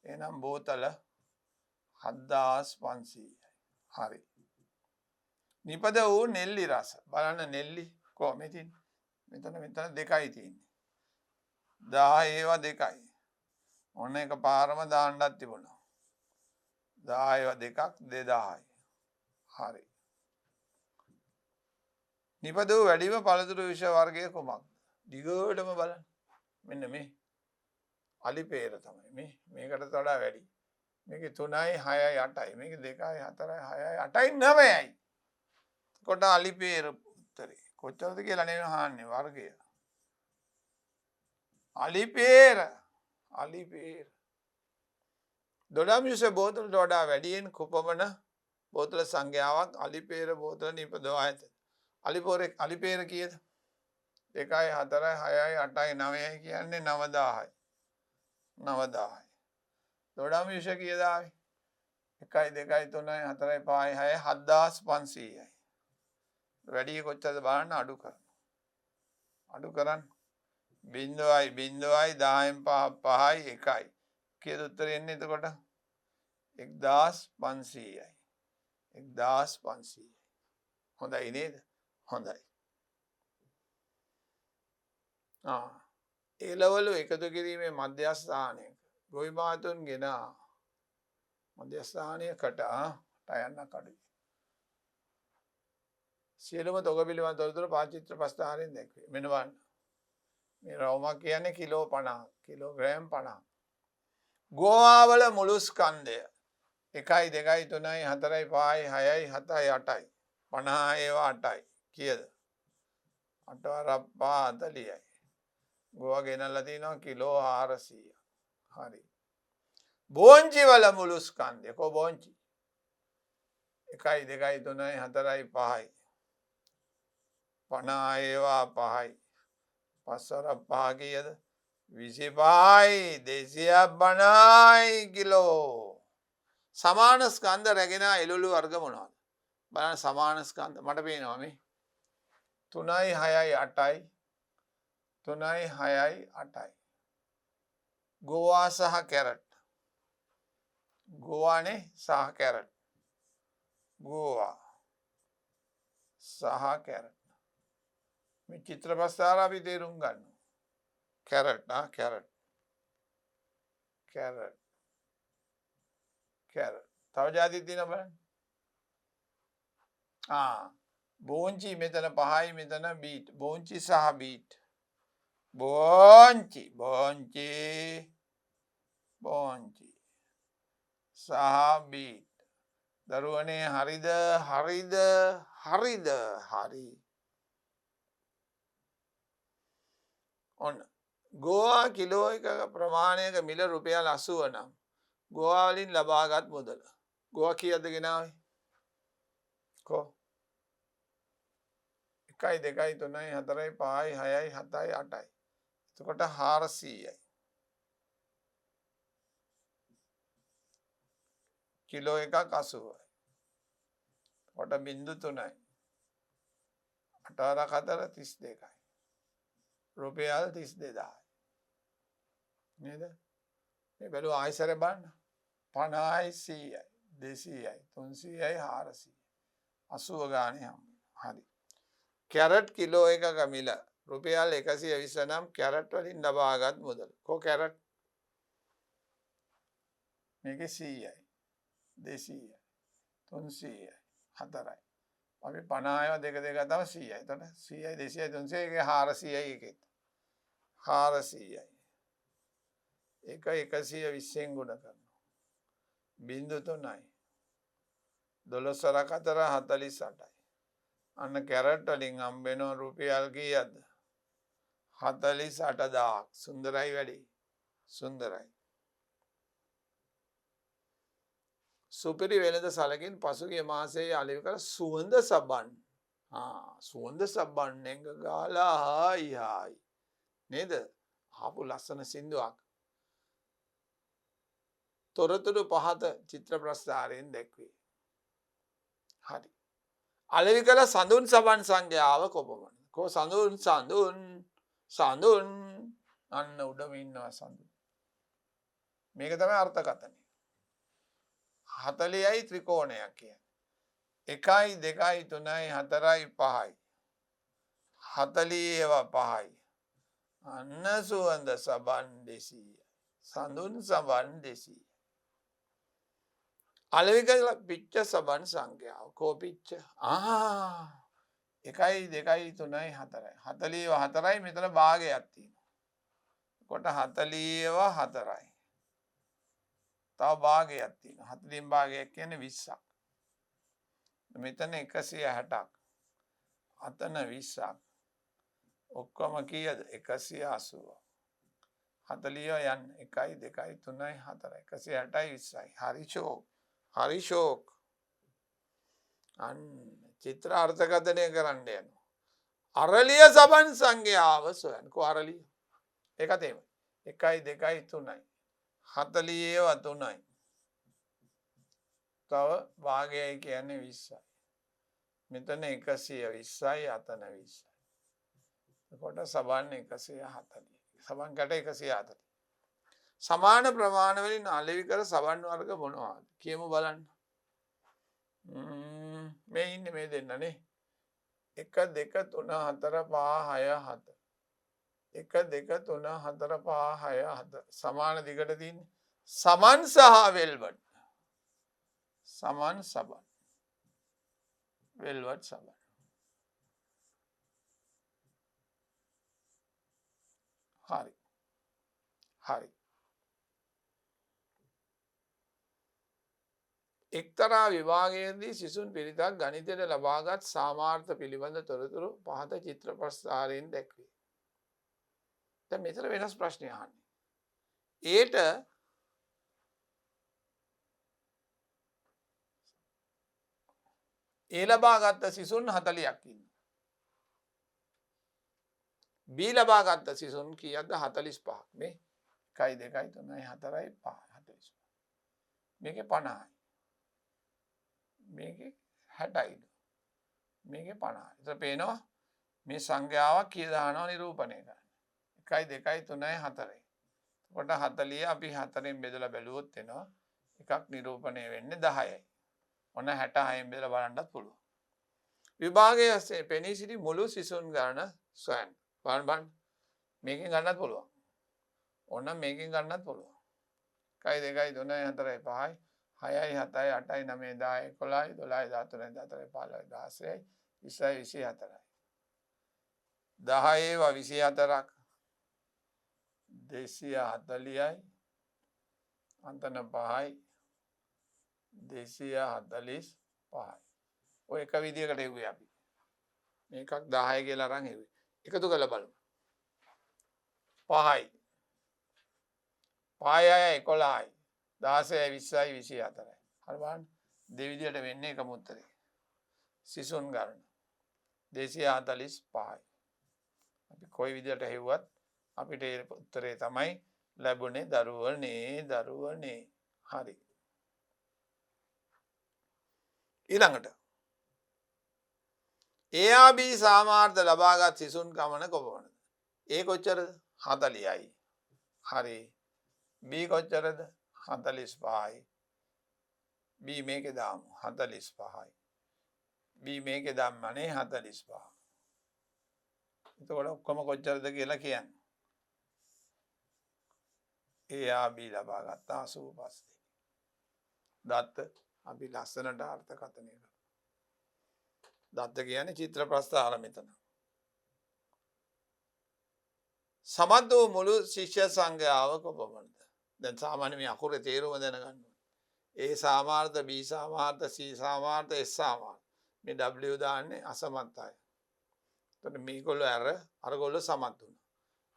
එහෙනම් බෝතල 7500යි. හරි. නිපද වූ නෙල්ලි රස. බලන්න නෙල්ලි කොහොමද තියෙන්නේ? මෙතන දෙකයි තියෙන්නේ. 10 ඒවා දෙකයි. ඔන්න එක පාරම දාන්නත් තිබුණා. 10 ඒවා දෙකක් 2000යි. හරි. නිපද වූ වැඩිම පළතුරු විෂ වර්ගය කුමක්ද? දිගටම බලන්න. මෙන්න මේ. අලිපේර තමයි මේ. මේකට වඩා වැඩි. මේකේ 3යි 6යි 8යි. මේකේ 2යි 4යි 6යි 8යි 9යි. කොට අලිපේර උත්තරේ. කොච්චරද කියලා නෙවෙයි අහන්නේ වර්ගය. අලිපේර. අලිපේර. දොඩම් විෂ බෝතලට වඩා වැඩියෙන් කුපමණ බෝතල සංඛ්‍යාවක් අලිපේර බෝතල නිපදවා ඇත. අලිපේර කීයද? 2යි 4යි 6යි 8යි 9යි කියන්නේ 9000යි. 9000යි. දොඩම් විෂ කීයද ආවේ? 1යි 2යි 3යි 4යි 5යි 6යි 7500යි. වැඩි කොච්චරද බලන්න අඩු කරන්න. අඩු කරන්න. 0යි 0යි 10න් 5 5යි 1යි. කීයද උත්තරේ එන්නේ එතකොට? 1500යි. 1500යි. හොඳයි නේද? හොඳයි. ඒලවලු එකතු කිරීමේ මධ්‍යස්ථානයක ගොවි මාතුන්ගෙන මධ්‍යස්ථානයකට යන්න කඩුයි. සියලුම තොග පිළිබඳ තොරතුරු පාචිත්‍ර ප්‍රස්ථාරයෙන් දැක්වේ. මෙන්න බලන්න. මේ රවුමක් කියන්නේ කිලෝ 50, කිලෝග්‍රෑම් 50. ගෝවාවල මුළු ස්කන්ධය 1යි 2යි 3යි 4යි 5යි 6යි 7යි 8යි 50 ඒවා 8යි. කීයද? 8 වරක් 5 40යි. ගෝවා ගෙනල්ලා තිනවා කිලෝ 400. හරි. බෝංචි වල මුළු ස්කන්ධය කො බෝංචි 1යි 2යි 3යි 4යි 5යි 50 ඒවා 5යි. 5 වරක් 5 කීයද? 25යි 250යි කිලෝ. සමාන ස්කන්ධ රැගෙන එළුළු වර්ග මොනවද? බලන්න සමාන ස්කන්ධ මට පේනවා මේ 3යි 6යි 8යි 3යි 6යි 8යි. ගෝවා සහ කැරට්. ගෝවානේ සහ කැරට්. ගෝවා සහ කැරට්. මේ චිත්‍ර ප්‍රස්ථාර අපි තේරුම් ගන්නවා. Carrot carrot carrot carrot. තව જાති තියෙනවා බලන්න. බෝංචි මෙතන 5යි මෙතන බීට්. බෝංචි සහ බීට්. බෝංචි බෝංචි බෝංචි සහ බීට්. දරුවනේ හරිද? හරිද? හරිද? හරි. ඔන්න ගෝවා කිලෝ එක ප්‍රමාණයක මිල රුපියල් 80 නම් ගෝවා වලින් ලබාගත් මුදල. ගෝවා කීයද ගෙනාවේ? කො 1යි 2යි 3යි 4යි 5යි 6යි 7යි 8යි. එතකොට 400යි. කිලෝ එකක් 80යි. කොට 0.3යි. 8 4 32යි. රුපියල් 32000යි. නේද? මේ බැලුව ආයිසර බලන්න. 50යි 100යි 200යි 300යි 400යි 80 ගානේ හම්බ. හරි. කැරට් කිලෝ එකක මිල රුපියල් 120 නම් කැරට් වලින් ලබාගත් මුදල. කො කැරට්? මේකේ 100යි 200යි 300යි 4යි. අපි 50 ඒවා දෙක දෙක ගත්තම 100යි. එතකොට 100යි 200යි 300යි එකේ 400යි එකෙත්. 400යි. එක 120න් ගුණ කරනවා. 0.3යි. 12 වරක් 4 48යි. අන්න කැරට් වලින් හම්බෙනවා රුපියල් කීයද? 48000ක්. සුන්දරයි වැඩි. සුන්දරයි. සුපිරි වෙළඳ සලකින් පසුගිය මාසයේ අලෙවි කළ සුවඳ සබන්. සුවඳ සබන් එක ගාලා හායි හායි. නේද? ආපු ලස්සන සින්දුවක්. තොරතුරු පහත චිත්‍ර ප්‍රස්ථාරයෙන් දැක්වේ. හරි. අලෙවි කළ සඳුන් සබන් සංඛ්‍යාව කොපමණ? කෝ සඳුන් අන්න උඩම ඉන්නවා සඳුන්. මේක තමයි අර්ථකථනය. 40යි ත්‍රිකෝණයක් කියන්නේ. 1යි 2යි 3යි 4යි 5යි. 40 ඒවා 5යි. අන්න සුවඳ සබන් 200යි. සඳුන් සබන් 200යි. අලෙවි කළ පිච්ච සබන් සංඛ්‍යාව. කෝ පිච්ච? 1යි 2යි 3යි 4යි. 40 ඒවා 4යි මෙතන භාගයක් තියෙනවා. කොට 40 ඒවා 4යි. තව භාගයක් තියෙනවා. 40න් භාගයක් කියන්නේ 20ක්. මෙතන 160ක්. අතන 20ක්. ඔක්කොම කීයද? 180ක්. 40 යන්න 1යි 2යි 3යි 4යි 160යි 20යි. හරි ෂෝක්. හරි ෂෝක්. අන්න චිත්‍ර අර්ථකථනය කරන්න යනවා. අරලිය සබන් සංඛ්‍යාව සොයන්න. කෝ අරලිය? ඒකත් එහෙමයි. 1යි 2යි 3යි. 40 ඒවා 3යි. තව භාගයයි කියන්නේ 20යි. මෙතන 120යි අතන 20යි. එතකොට සබන් 140. සබන් කට 140. සමාන ප්‍රමාණ වලින් අලෙවි කර සබන් වර්ග මොනවාද? කියමු බලන්න. මේ ඉන්නේ මේ දෙන්නනේ. 1 2 3 4 5 6 7. 1 2 3 4 5 6 7. සමාන දිගට තියෙන්නේ. සමන් සහ වෙල්වට්. සමන් සබන්. වෙල්වට් සබන්. හරි. හරි. එක්තරා විභාගයේදී සිසුන් පිරිතක් ගණිතයට ලබාගත් සාමාර්ථ පිළිබඳ තොරතුරු පහත චිත්‍ර ප්‍රස්ථාරයෙන් දැක්වේ. දැන් මෙතන වෙනස් ප්‍රශ්නයක් අහන්නේ. ඒට ඒ ලබාගත් සිසුන් 40ක් ඉන්නවා. B ලබාගත් සිසුන් කීයක්ද? 45ක්. මේ 1යි 2යි 3යි 4යි 5යි 45. මේකේ 50යි. මේකේ 60යි. මේකේ 50යි. ඒතර පේනවා මේ සංඛ්‍යාවක් කී දානවා නිරූපණය කරන්න. 1යි 2යි 3යි 4යි. කොට 40 අපි 4ෙන් බෙදලා බැලුවොත් එනවා එකක් නිරූපණය වෙන්නේ 10යි. ඔන්න 66න් බෙදලා බලන්නත් පුළුවන්. විභාගයේ ඇස්සේ පෙනී සිටි මුළු සිසුන් ගණන සොයන්න. බලන්න මේකෙන් ගන්නත් පුළුවන්. ඕන මේකෙන් ගන්නත් පුළුවන්. 1යි 2යි 3යි 4යි 5යි 6යි 7යි 8යි 9යි 10යි 11යි 12යි 13යි 14යි 15යි 16යි 20යි 24යි. 10 ඒවා 24ක් 240යි අන්තන 5යි 245යි. ඔය එක විදියකට එව්වේ අපි. මේකක් 10 කියලා අරන් එව්වේ. එකතු කරලා බලමු. 5යි 5යි 11යි 16යි 20යි 24යි. හරි බලන්න. දෙවිදියට වෙන්නේ එකම උත්තරේ. සිසුන් ගණන 245යි. අපි කොයි විදියට හෙව්වත් අපිට ඒ උත්තරේ තමයි ලැබුණේ. දරුවනේ. හරි. ඊළඟට ARB සාමාර්ථ ලබාගත් සිසුන් ගමන කොපමණද? A කොච්චරද? 40යි. හරි. B කොච්චරද? 45යි. B මේකේ දාමු 45යි. B මේකේ දාන්නනේ 45. එතකොට ඔක්කොම කොච්චරද කියලා කියන්න. ARB ලබා ගත්තා 85. දත්ත අපි ලස්සනට අර්ථකථනය කරමු. දත්ත කියන්නේ චිත්‍ර ප්‍රස්ථාර මෙතන. සමත් වූ මුළු ශිෂ්‍ය සංඛ්‍යාව කොපමණද? දැන් සාමාන්‍ය මේ අකුරේ තේරුම දැනගන්න ඕනේ. A සාමාර්ථ, B සාමාර්ථ, C සාමාර්ථ, S සාමාර්ථ. මේ W දාන්නේ අසමත් අය. එතකොට මේගොල්ලෝ අරගොල්ලෝ සමත් වුණා.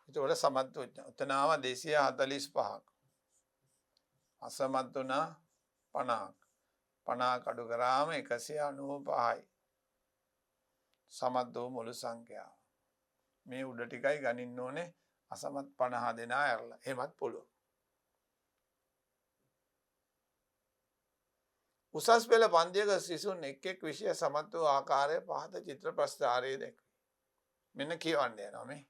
එතකොට සමත් උතන ආව 245ක්. අසමත් වුණා 50ක්. 50 අඩු කරාම 195යි. සමත් වූ මුළු සංඛ්‍යාව. මේ උඩ ටිකයි ගනින්න ඕනේ. අසමත් 50 දෙනා ඇරලා. එහෙමත් පුළුවන්. උසස් පෙළ පන්තියක සිසුන් එක් විෂය සමත් වූ ආකාරය පහත චිත්‍ර ප්‍රස්ථාරයේ දැක්වේ. මෙන්න කියවන්න යනවා මේ.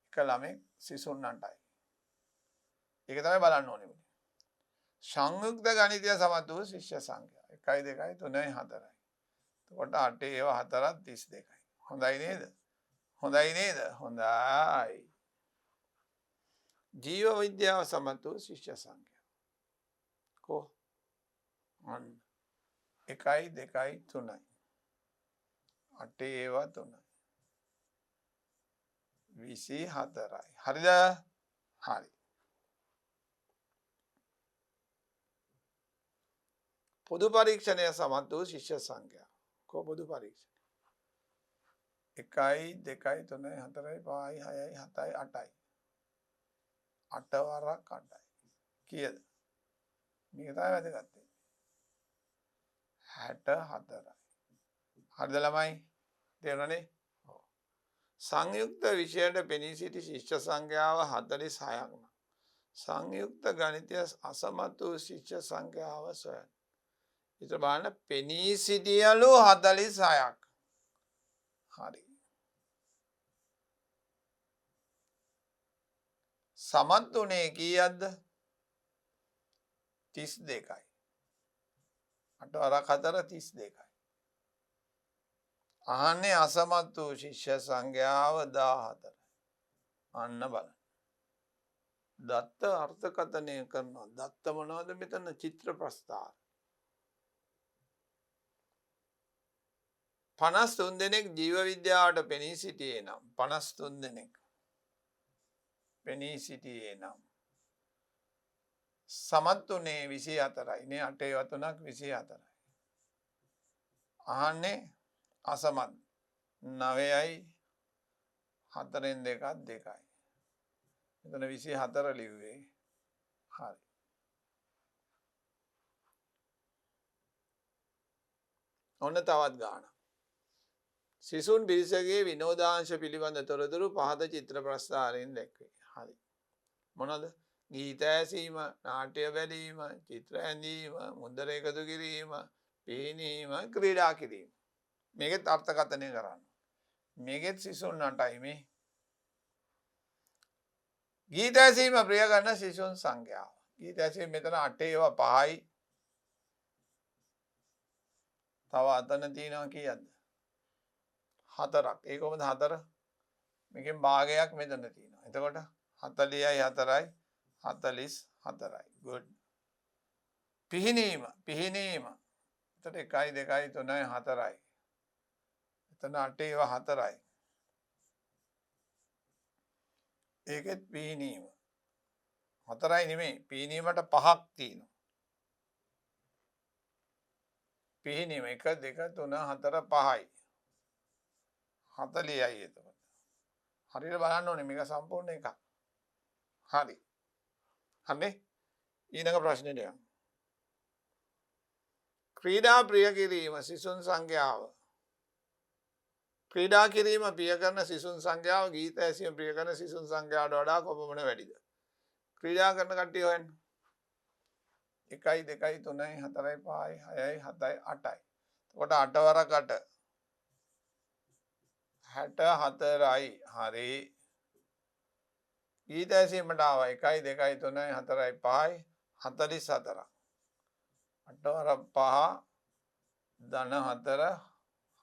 එක ළමෙක් සිසුන් 8යි. ඒක තමයි බලන්න ඕනේ. සංයුක්ත ගණිතය සමත් වූ ශිෂ්‍ය සංඛ්‍යා 1 2 3 4යි. එතකොට 8 ඒවා 4ක් 32යි. හොඳයි නේද? හොඳයි නේද? හොඳයි. ජීව විද්‍යාව සමත් වූ ශිෂ්‍ය සංඛ්‍යා. කො? අන්න 1 2 3යි. 8 ඒවා 3යි. 24යි. හරිද? හරි. පොදු පරීක්ෂණය සමත් වූ ශිෂ්‍ය සංඛ්‍යාව. කො පොදු පරීක්ෂණය? 1 2 3 4 5 6 7 8යි. 8 වරක් 8යි. කීයද? මේක තමයි වැදගත්. 64යි. හරිද ළමයි? තේරුණානේ? ඔව්. සංයුක්ත විෂයට පෙනී සිටි ශිෂ්‍ය සංඛ්‍යාව 46ක් නම් සංයුක්ත ගණිතය අසමත් වූ ශිෂ්‍ය සංඛ්‍යාව සොයන්න. ඉතින් බලන්න පෙනී සිටියලු 46ක්. හරි. සමත් උනේ කීයක්ද? 32යි. 8 වරක් 4 32යි. අහන්නේ අසමත් වූ ශිෂ්‍ය සංඛ්‍යාව 14යි. අන්න බලන්න. දත්ත අර්ථකථනය කරනවා. දත්ත මොනවද මෙතන? චිත්‍ර ප්‍රස්ථාර. 53 දෙනෙක් ජීව විද්‍යාවට පෙනී සිටියේ නම් 53 දෙනෙක් පෙනී සිටියේ නම් සමත් උනේ 24යි නේ. 8 ඒවා 3ක් 24යි. අහන්නේ අසමත් 9යි 4න් 2ක් 2යි. මෙතන 24 ලිව්වේ. හරි. ඔන්න තවත් ගානක්. සිසුන් පිරිසගේ විනෝදාංශ පිළිබඳ තොරතුරු පහත චිත්‍ර ප්‍රස්ථාරයෙන් දැක්වේ. හරි. මොනවද? ගීත ඇසීම, නාට්‍ය බැලීම, චිත්‍ර ඇඳීම, මුද්දර එකතු කිරීම, පිහිනීම, ක්‍රීඩා කිරීම. මේකෙත් අර්ථකථනය කරන්න. මේකෙත් සිසුන් 8යි මේ. ගීත ඇසීම ප්‍රිය කරන සිසුන් සංඛ්‍යාව. ගීත ඇසීම මෙතන 8 ඒවා 5යි. තව අතන තියෙනවා කීයක්ද? 4ක්. ඒ කොහොමද 4? මේකෙන් භාගයක් මෙතන තියෙනවා. එතකොට 40යි 4යි 44යි. good. පිහිනීම. එතකොට 1 2 3 4යි. එතන 8 ඒවා 4යි. ඒකෙත් පිහිනීම. 4යි නෙමෙයි. පිහිනීමට 5ක් තියෙනවා. පිහිනීම 1 2 3 4 5යි. 40යි එතකොට. හරියට බලන්න ඕනේ මේක සම්පූර්ණ එකක්. හරි. හරි. ඊළඟ ප්‍රශ්නෙට යමු. ක්‍රීඩා ප්‍රිය කිරීම සිසුන් සංඛ්‍යාව. ක්‍රීඩා කිරීම ප්‍රිය කරන සිසුන් සංඛ්‍යාව ගීත ඇසීම ප්‍රිය කරන සිසුන් සංඛ්‍යාවට වඩා කොපමණ වැඩිද? ක්‍රීඩා කරන කට්ටිය හොයන්න. 1 2 3 4 5 6 7 8යි. එතකොට 8 වරක් 8 64යි. හරි. ගීත ඇසීමට ආවා 1 2 3 4 5යි 44ක්. 8 වරක් 5 ධන 4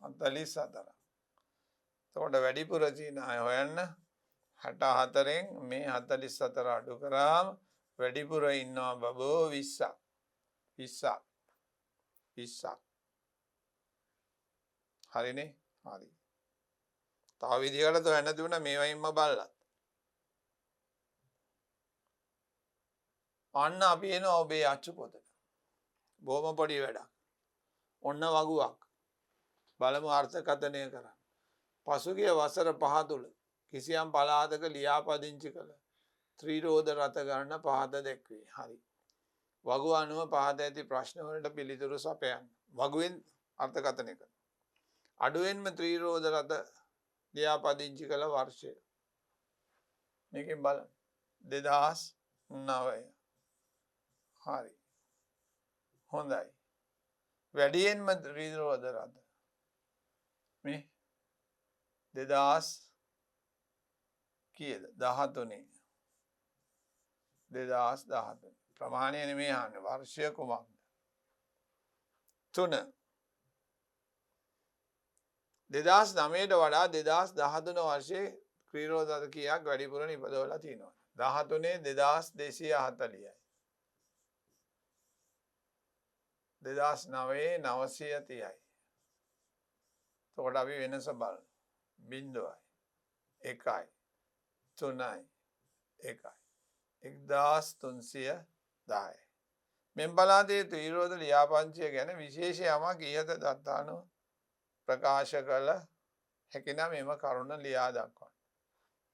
44ක්. එතකොට වැඩිපුර තියෙන අය හොයන්න. 64න් මේ 44 අඩු කරාම වැඩිපුර ඉන්නවා බබෝ 20ක්. හරිනේ? හරි. තව විදිහකට හොයන්න තිබුණා මේ වයින්ම බලලා. අන්න අපි එනවා ඔබේ අච්චු පොතට. බොහොම පොඩි වැඩක්. ඔන්න වගුවක්. බලමු අර්ථකථනය කරන්න. පසුගිය වසර 5 තුළ කිසියම් පළාතක ලියාපදිංචි කළ ත්‍රිරෝද රථ ගණන පහත දැක්වේ. හරි. වගුව අනුව පහත ඇති ප්‍රශ්න වලට පිළිතුරු සපයන්න. වගුවෙන් අර්ථකථනය කරන්න. අඩුවෙන්ම ත්‍රිරෝද රථ ලියාපදිංචි කළ වර්ෂය. මේකෙන් බලන්න. 2009. හරි. හොඳයි. වැඩියෙන්ම ත්‍රිරෝද රථ මේ 2000 කීයද 13 2013 ප්‍රමාණය නෙමෙයි අහන්නේ වර්ෂය කුමක්ද 3 2009ට වඩා 2013 වර්ෂයේ ත්‍රිරෝද රථ කීයක් වැඩිපුර නිපදවලා තියෙනවා 13 2240යි 2009 930යි එතකොට අපි වෙනස බලමු 0යි 1යි 3යි 1යි 1310යි මෙම පළාතේ ත්‍රිරෝද ලියාපදිංචිය ගැන විශේෂ යමක් ඉහත දත්තානුව ප්‍රකාශ කළ හැකිනම් මෙම කරුණ ලියා දක්වන්න.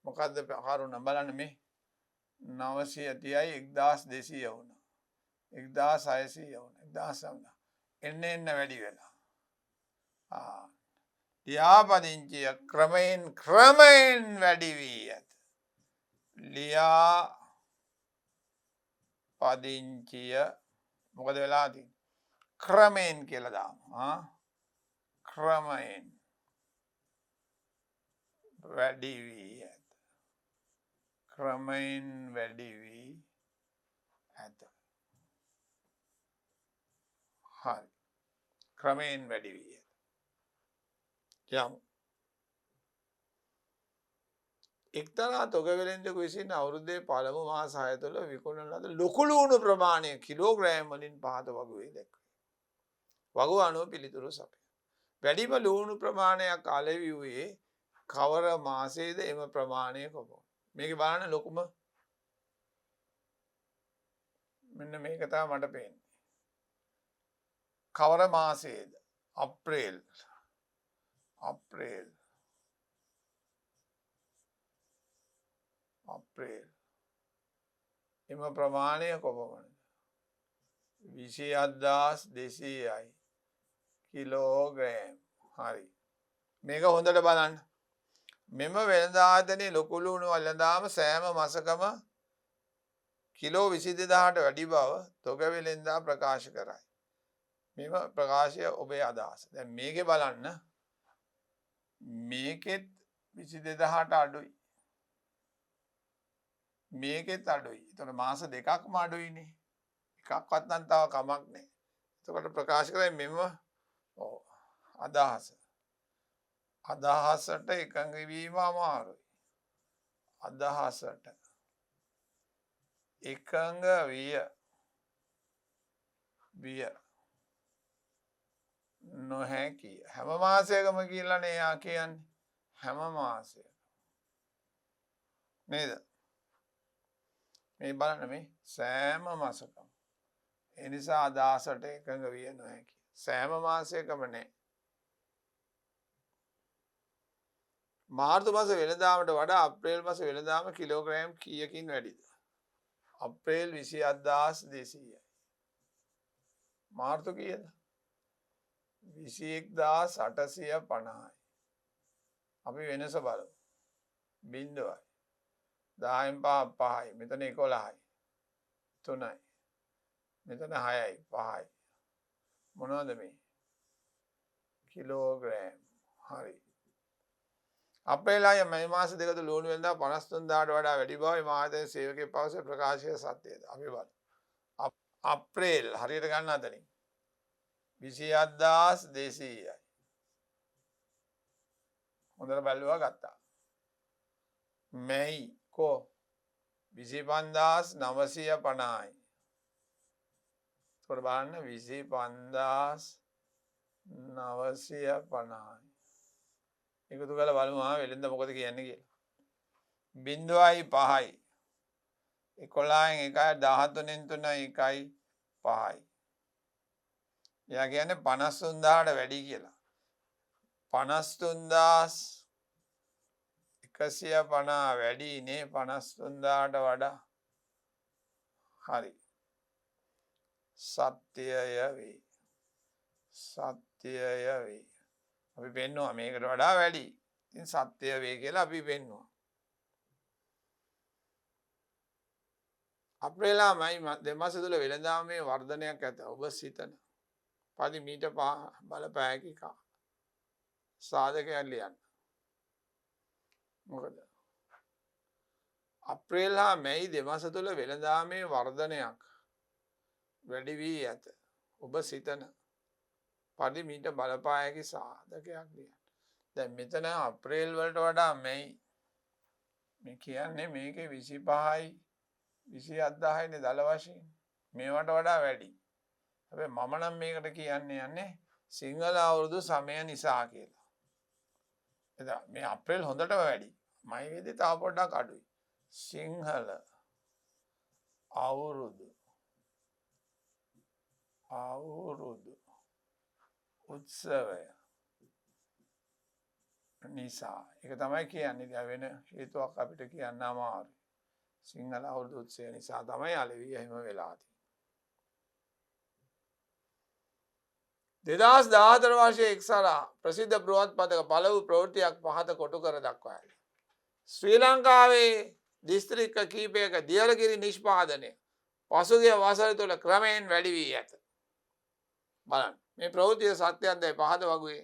මොකද්ද කරුණ බලන්න මේ 930යි 1200 වුණා. 1600 වුණා. 1900 එන්න වැඩි වෙලා. ලියාපදිංචිය ක්‍රමයෙන් වැඩි වී ඇත. ලියාපදිංචිය මොකද වෙලා තියෙන්නේ? ක්‍රමයෙන් කියලා දාමු. ක්‍රමයෙන් වැඩි වී ඇත. ක්‍රමයෙන් වැඩි වී ඇත. හරි. ක්‍රමයෙන් වැඩි වී ඇත. යමු. එක්තරා තොගවැලෙන්දෙකු විසින් අවුරුද්දේ පළමු මාස 6 තුළ විකුණන ලද ලොකු ලූණු ප්‍රමාණය කිලෝග්‍රෑම් වලින් පහත වගුවේ දැක්වේ. වගුව අනුව පිළිතුරු සපය. වැඩිම ලූණු ප්‍රමාණයක් අලෙවි වූයේ කවර මාසයේද එම ප්‍රමාණය කොපමණ? මේක බලන්න ලොකුම මෙන්න මේක තමයි මට පේන්නේ. කවර මාසයේද? අප්‍රේල් එම ප්‍රමාණය කොපමණද? 27200යි කිලෝග්‍රෑම්. හරි. මේක හොඳට බලන්න. මෙම වෙළඳායතනයේ ලොකු ලූණු වළඳාම සෑම මාසකම කිලෝ 22000ට වැඩි බව තොගවැලෙන්දා ප්‍රකාශ කරයි. මෙම ප්‍රකාශය ඔබේ අදහස. දැන් මේකේ බලන්න. මේකෙත් 22000ට අඩුයි. මේකෙත් අඩුයි. එතකොට මාස දෙකක්ම අඩුයිනේ. එකක්වත් නම් තව කමක් නැහැ. එතකොට ප්‍රකාශ කරන්නේ මෙම අදහස. අදහසට එකඟ වීම අමාරුයි. අදහසට එකඟ විය නොහැකි. හැම මාසයකම කියලා නේ යා කියන්නේ. හැම මාසයකම. නේද? මේ බලන්න මේ සෑම මාසකම. ඒ නිසා අදහසට එකඟ විය නොහැකි. සෑම මාසයකම නෑ. මාර්තු මාස වෙළඳාමට වඩා අප්‍රේල් මාස වෙළඳාම කිලෝග්‍රෑම් කීයකින් වැඩිද? අප්‍රේල් 27200යි. මාර්තු කීයද? 21850යි. අපි වෙනස බලමු. 0යි. 10න් 5යි. මෙතන 11යි. 3යි. මෙතන 6යි. 5යි. මොනවද මේ? කිලෝග්‍රෑම්. හරි. අප්‍රේල් මේ මාස දෙක තුළ ලූණු වෙළඳාම 53000ට වඩා වැඩි බවයි මහාජන සේවකයේ පවස ප්‍රකාශය සත්‍යද? අපි බලමු. අප්‍රේල් හරියට ගන්න අතරින් 27200යි. හොඳට බැලුවා ගත්තා. මැයි කෝ 25950යි. ඒකට බලන්න 25950යි. එකතු කරලා බලමු වෙලෙන්ද මොකද කියන්නේ කියලා. 0යි 5යි. 11න් 1යි 13න් 3යි 1යි 5යි. එයා කියන්නේ 53000ට වැඩි කියලා. 53150 වැඩි නේ 53000ට වඩා. හරි. සත්‍යය වේ. අපි පෙන්නවා මේකට වඩා වැඩි. ඉතින් සත්‍ය වේ කියලා අපි පෙන්නවා. අප්‍රේල් මයි දෙමාස තුළ වෙළඳාමේ වර්ධනයක් ඇත. ඔබ සිතන පදි මීට බලපෑකි සාධකයක් ලියන්න. මොකද අප්‍රේල් හා මැයි දෙමස තුළ වෙළඳාමේ වර්ධනයක් වැඩි වී ඇත. ඔබ සිතන පදි මීට බලපායකි සාධකයක් ලියන්න. දැන් මෙතන අප්‍රේල් වලට වඩා මැයි මේ කියන්නේ මේකේ 25යි 27,000නේ දල වශයෙන්. මේවට වඩා වැඩි. හැබැයි මම නම් මේකට යන්නේ සිංහල අවුරුදු සමය නිසා කියලා. එතන මේ අප්‍රේල් හොඳටම වැඩි. මයි වෙද්දී තව පොඩ්ඩක් අඩුයි. සිංහල අවුරුදු උත්සවය නිසා. ඒක තමයි කියන්නේ. වෙන හේතුවක් අපිට කියන්න අමාරුයි. සිංහල අවුරුදු උත්සවය නිසා තමයි අලෙවි එහෙම වෙලා තියෙන්නේ. 2014 වර්ෂයේ එක්සලා ප්‍රසිද්ධ පුවත්පතක පළමු ප්‍රවෘත්තියක් පහත කොටු කර දක්වයි. ශ්‍රී ලංකාවේ දිස්ත්‍රික්ක කීපයක දියරගිරි නිෂ්පාදනය පසුගිය වසර තුළ ක්‍රමයෙන් වැඩි වී ඇත. බලන්න මේ ප්‍රවෘත්තිය සත්‍යයක්දයි පහත වගේ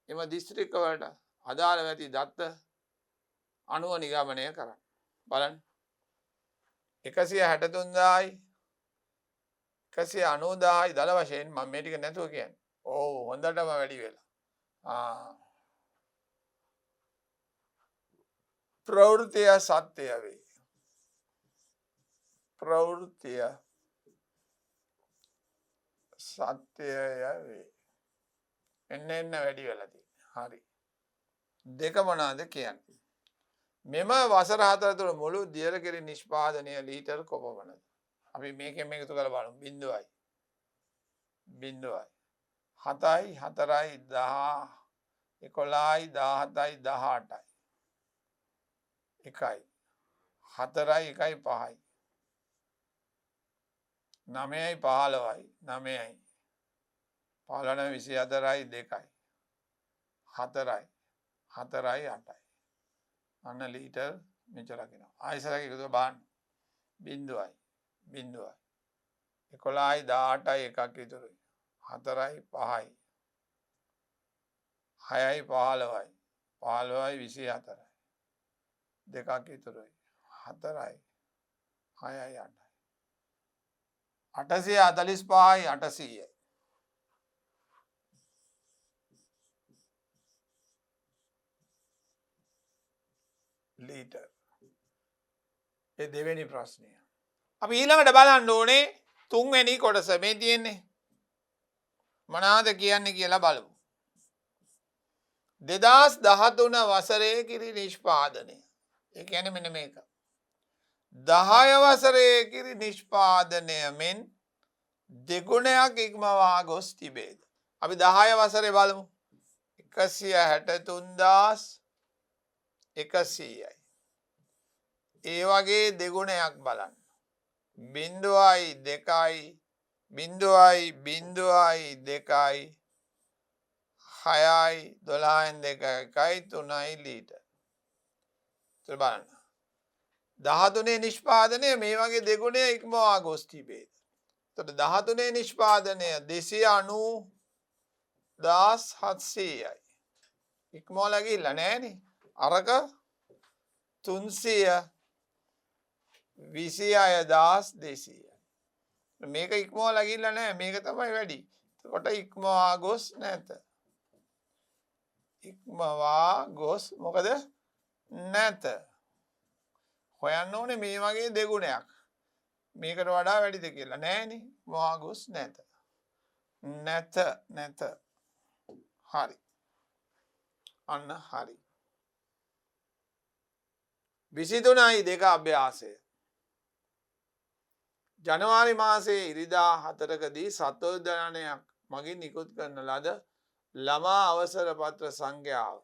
එම දිස්ත්‍රික්කවලට අදාළව ඇති දත්ත අනුව නිගමනය කරන්න. බලන්න 163,000යි 190,000යි දල වශයෙන් මම මේ ටික නැතුව කියන්නේ. ඔව් හොඳටම වැඩි වෙලා. ප්‍රවෘත්තිය සත්‍ය වේ. ප්‍රවෘත්තිය සත්‍යය වේ. එන්න වැඩි වෙලා තියෙනවා. හරි. දෙක මොනවාද කියන්නේ? මෙම වසර 4 තුළ මුළු දියරකිරි නිෂ්පාදනය ලීටර් කොපමණද? අපි මේකෙන් මේක එකතු කරලා බලමු. 0යි 0යි 7යි 4යි 10 11යි 17යි 18යි 1යි 4යි 1යි 5යි 9යි 15යි 9යි 15 24යි 2යි 4යි 4යි 8යි අන්න ලීටර් මෙච්චර කියනවා. ආයෙසරක් එකතු බලන්න. 0යි 0යි 11යි 18යි එකක් ඉතුරුයි 4යි 5යි 6යි 15යි 15යි 24යි දෙකක් ඉතුරුයි 4යි 6යි 8යි 845යි 800යි ලීටර්. ඒ දෙවෙනි ප්‍රශ්නය. අපි ඊළඟට බලන්න ඕනේ තුන්වෙනි කොටස මේ තියෙන්නේ. මොනවාද කියන්නේ කියලා බලමු. 2013 වසරේ කිරි නිෂ්පාදනය. ඒ කියන්නේ මෙන්න මේක. 10 වසරේ කිරි නිෂ්පාදනය මෙන් දෙගුණයක් ඉක්මවා ගොස් තිබේද? අපි 10 වසරේ බලමු. 163,100යි. ඒ වගේ දෙගුණයක් බලන්න. 0යි 2යි 0යි 0යි 2යි 6යි 12න් 2යි 3යි ලීටර්. බලන්න 13 නිෂ්පාදනය මේ වගේ දෙගුණය ඉක්මවා ගොස් තිබේද? එතකොට 13 නිෂ්පාදනය 290,700යි. ඉක්මවලා ගිහිල්ලා නෑනේ. අරක 326,200යි. මේක ඉක්මවලා ගිහිල්ලා නෑ. මේක තමයි වැඩි. එතකොට ඉක්මවා ගොස් නැත. ඉක්මවා ගොස් මොකද නැත. හොයන්න ඕනේ මේ වගේ දෙගුණයක්. මේකට වඩා වැඩිද කියලා. නෑනේ. ඉක්මවා ගොස් නැත. නැත. හරි. අන්න හරි. 23.2 අභ්‍යාසය. ජනවාරි මාසයේ ඉරිදා 4කදී සත්වෝද්‍යානයක් මගින් නිකුත් කරන ලද ළමා අවසර පත්‍ර සංඛ්‍යාව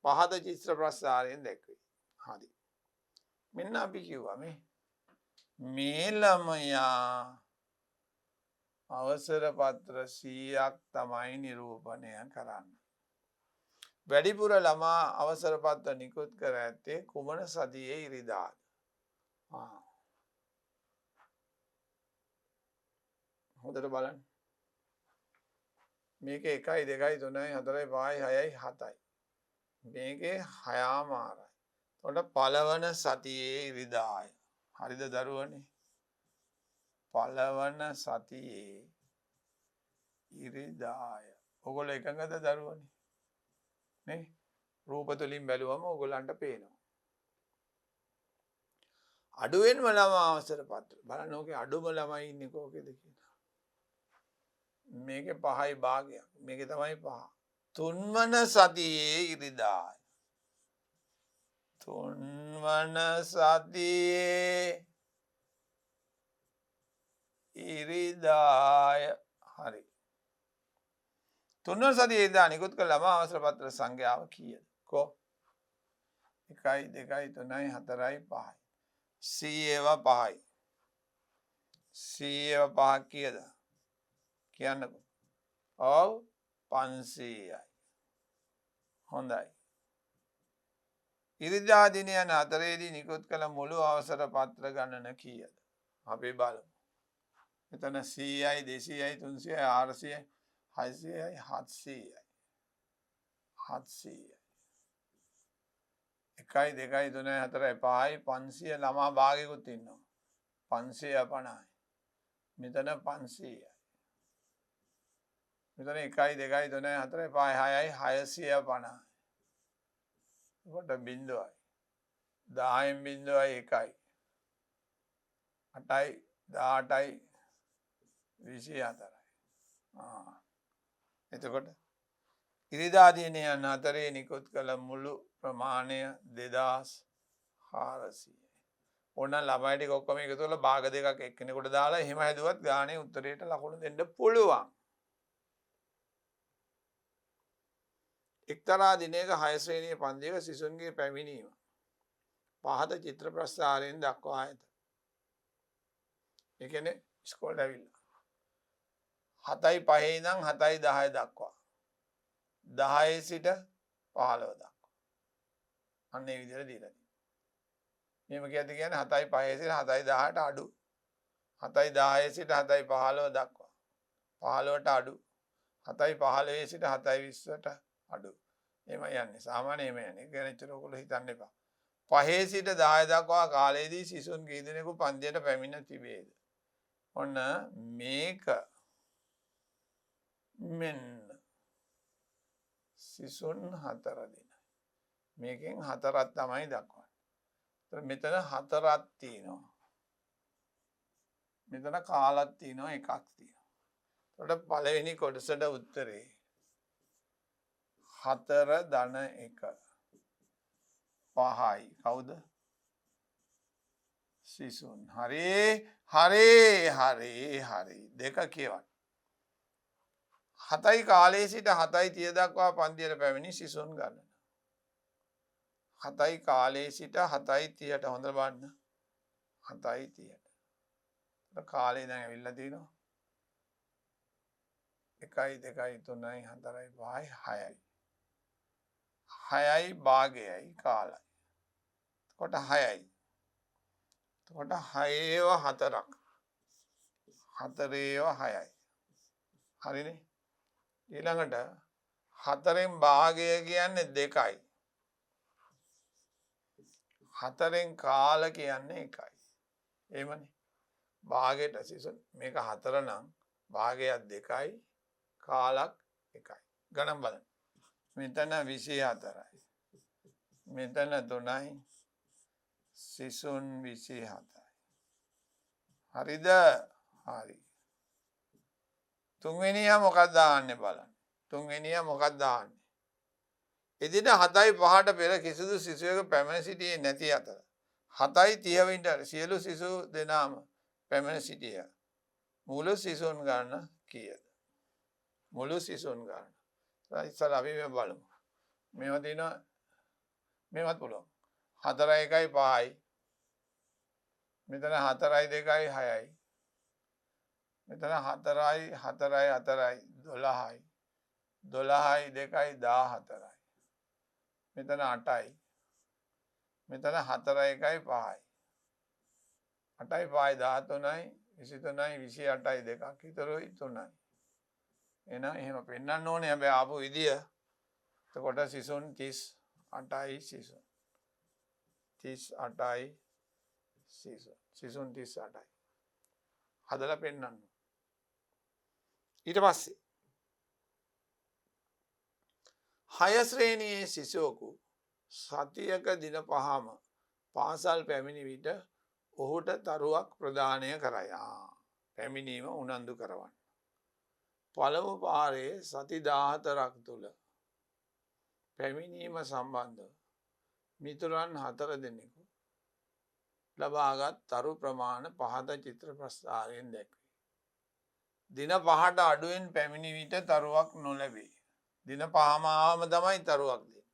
පහත චිත්‍ර ප්‍රස්ථාරයෙන් දැක්වේ. හරි. මෙන්න අපි කිව්වා මේ ළමයා අවසර පත්‍ර 100ක් තමයි නිරූපණය කරන්නේ. වැඩිපුර ළමා අවසර පත්‍ර නිකුත් කර ඇත්තේ කුමන සතියේ ඉරිදාද? හොඳට බලන්න. මේක 1යි 2යි 3යි 4යි 5යි 6යි 7යි. මේකේ 6මාරයි. එතකොට පළවන සතියේ ඉරිදාය. හරිද දරුවනේ? පළවන සතියේ ඉරිදාය. ඔයගොල්ලෝ එකඟද දරුවනේ? නේ? රූප තුලින් බැලුවම ඔයගොල්ලන්ට පේනවා. අඩුවෙන්ම ළමා අවසර පත්‍ර. බලන්න ඕකේ අඩුම ළමයි ඉන්නේ කෝකේද කියලා. මේකේ 5යි භාගයක්. මේකේ තමයි 5. තුන්වන සතියේ ඉරිදාය. තුන්වන සතියේ ඉරිදාය. හරි. තුන්වන සතියේ ඉරිදා නිකුත් කළ ළමා අවසර පත්‍ර සංඛ්‍යාව කීයද? කො 1යි 2යි 3යි 4යි 5යි. C ඒවා 5යි. C ඒවා 5 කීයද? කියන්නකෝ. ඔව් 500යි. හොඳයි. ඉරිදා දින යන හතරේදී නිකුත් කළ මුළු අවසර පත්‍ර ගණන කීයද? අපි බලමු. මෙතන 100යි 200යි 300යි 400යි 600යි 700යි 700යි 1යි 2යි 3යි 4යි 5යි 500 ළමා භාගයකුත් ඉන්නවා. 550යි. මෙතන 500යි. මෙතන 1යි 2යි 3යි 4යි 5යි 6යි 650යි. කොට බින්දුවයි. 10න් බින්දුවයි 1යි. 8යි 18යි 24යි. එතකොට ඉරිදා දින යන හතරේ නිකුත් කළ මුළු ප්‍රමාණය 2400යි. ඕන ළමයි ටික ඔක්කොම එකතු කරලා භාග දෙකක් එක්කෙනෙකුට දාලා එහෙම හැදුවත් ගානේ උත්තරේට ලකුණු දෙන්න පුළුවන්. එක්තරා දිනයක 6 ශ්‍රේණියේ පන්තියක සිසුන්ගේ පැමිණීම පහත චිත්‍ර ප්‍රස්ථාරයෙන් දක්වා ඇත. ඒ කියන්නේ ඉස්කෝලේට ඇවිල්ලා 7යි 5 ඉඳන් 7යි 10 දක්වා 10 සිට 15 දක්වා අන්න ඒ විදිහට දීලා තියෙනවා. මේක කියන්නේ 7යි 5 සිට 7යි 10ට අඩු 7යි 10 සිට 7යි 15 දක්වා 15ට අඩු 7යි 15 සිට 7යි 20ට අඩු. එහෙම යන්නේ. සාමාන්‍ය එහෙම යන්නේ. ඒක ගැන ඔයගොල්ලෝ හිතන්න එපා. 5 සිට 10 දක්වා කාලයේදී සිසුන් කී දෙනෙකු පන්තියට පැමිණ තිබේද? ඔන්න මේක මෙන්න සිසුන් 4 දෙනයි. මේකෙන් 4ක් තමයි දක්වන්නේ. මෙතන 4ක් තියෙනවා. මෙතන කාලක් තියෙනවා 1ක් තියෙනවා. එතකොට පළවෙනි කොටසට උත්තරේ 4 ධන 1 5යි. කවුද? සිසුන්. හරි. දෙක කියවන්න. 7යි කාලයේ සිට 7යි 30 දක්වා පන්තියට පැමිණි සිසුන් ගණන. 7යි කාලයේ සිට 7යි 30ට හොඳ බලන්න. 7යි 30ට. කාලේ දැන් ඇවිල්ලා තිනවා. 1යි 2යි 3යි 4යි 5යි 6යි. 6යි භාගයයි කාලයි. එතකොට 6යි. එතකොට 6ඒව 4ක්. 4ඒව 6යි. හරිනේ? ඊළඟට 4න් භාගය කියන්නේ 2යි. 4න් කාල කියන්නේ 1යි. එහෙමනේ. භාගයට සිසුන් මේක 4 නම් භාගයක් 2යි කාලක් 1යි. ගණන් බලන්න. මෙතන 24යි. මෙතන 3යි. සිසුන් 27යි. හරිද? හරි. තුන්වෙනියා මොකක්ද දාන්නේ බලන්න. තුන්වෙනියා මොකක්ද දාන්නේ? එදින 7යි 5ට පෙර කිසිදු සිසුවෙකු පැමිණ සිටියේ නැති අතර 7යි 30 විතර සියලු සිසු දෙනාම පැමිණ සිටියා. මුළු සිසුන් ගණන කීයද? මුළු සිසුන් ගණන. ඉතින් අපි මේ බලමු. මේවා දිනවා මේවත් පුළුවන්. 4යි 1යි 5යි. මෙතන 4යි 2යි 6යි. මෙතන 4යි 4යි 4යි 12යි. 12යි 2යි 14යි. මෙතන 8යි. මෙතන 4යි 1යි 5යි. 8යි 5යි 13යි 23යි 28යි 2ක් ඉතුරුයි 3යි. එහෙනම් එහෙම පෙන්වන්න ඕනේ. හැබැයි ආපු විදිය. එතකොට සිසුන් 38යි සිසුන්. 38යි සිසුන්. සිසුන් 38යි. හදලා පෙන්වන්න. ඊට පස්සේ 6 ශ්‍රේණියේ සිසුවෙකු සතියක දින 5ම පාසල් පැමිණි විට ඔහුට තරුවක් ප්‍රදානය කරයි. පැමිණීම උනන්දු කරවන්න. පළමු පාරේ සති 14ක් තුල පැමිණීම සම්බන්ධව මිතුරන් 4 දෙනෙකු ලබාගත් තරු ප්‍රමාණ පහත චිත්‍ර ප්‍රස්තාරයෙන් දැක්වේ. දින 5ට අඩුවෙන් පැමිණි විට තරුවක් නොලැබේ. දින 5ම ආවම තමයි තරුවක් දෙන්නේ.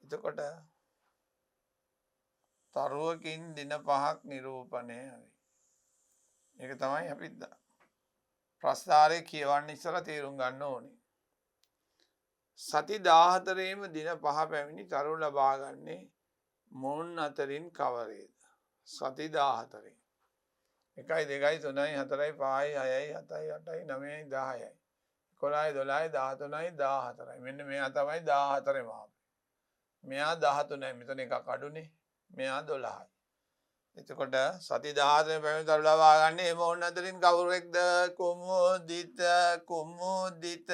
එතකොට තරුවකින් දින 5ක් නිරූපණය වෙයි. ඒක තමයි අපි ප්‍රස්තාරයේ කියවන්න ඉස්සලා තේරුම් ගන්න ඕනේ. සති 14ේම දින 5 පැමිණි තරු ලබා ගන්නේ මොවුන් අතරින් කවරේද? සති 14. 1 2 3 4 5 6 7 8 9 10යි 11 12 13 14යි. මෙන්න මෙයා තමයි 14 මාපේ. මෙයා 13යි. මෙතන එකක් අඩුනේ. මෙයා 12යි. එතකොට සති 14 පැමිණි තරු ලබා ගන්නේ මොවුන් අතරින් කවුරෙක්ද? කුමුදිත කුමුදිත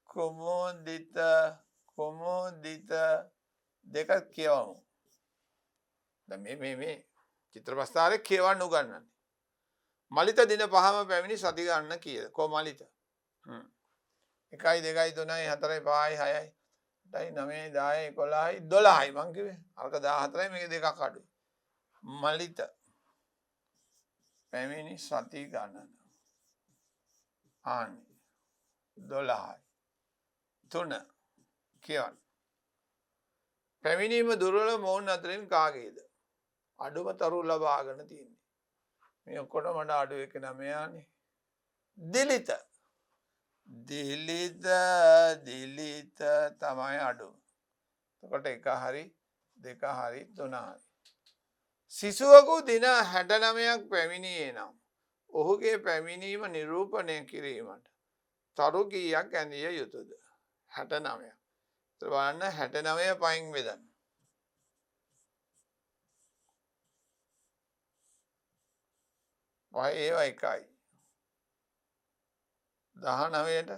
කුමුදිත කුමුදිත දෙක කියවමු. දැන් මේ චිත්‍ර ප්‍රස්තාරේ කියවන්න උගන්වන්නේ. මලිත දින 5ම පැමිණි සති ගන්න කීයද? කො මලිත? 1 2 3 4 5 6 8 9 10 11 12යි මං කිව්වේ. අරක 14යි මේක දෙකක් අඩුයි. මලිත පැමිණි සති ගණන. ආන්නේ 12යි. 3 කියවන්න. පැමිණීම දුර්වල මොවුන් අතරින් කාගේද? අඩුම තරු ලබාගෙන තියෙන්නේ. මේ ඔක්කොටම වඩා අඩු එක නමයානේ. දිලිත. දිලිත දිලිත තමයි අඩුම. එතකොට 1 හරි 2 හරි 3 හරි. සිසුවෙකු දින 69ක් පැමිණියේ නම් ඔහුගේ පැමිණීම නිරූපණය කිරීමට තරු කීයක් ඇඳිය යුතුද? 69ක්. ඒතර බලන්න 69 පයින් බෙදන්න. වයි ඒවා එකයි. 19ට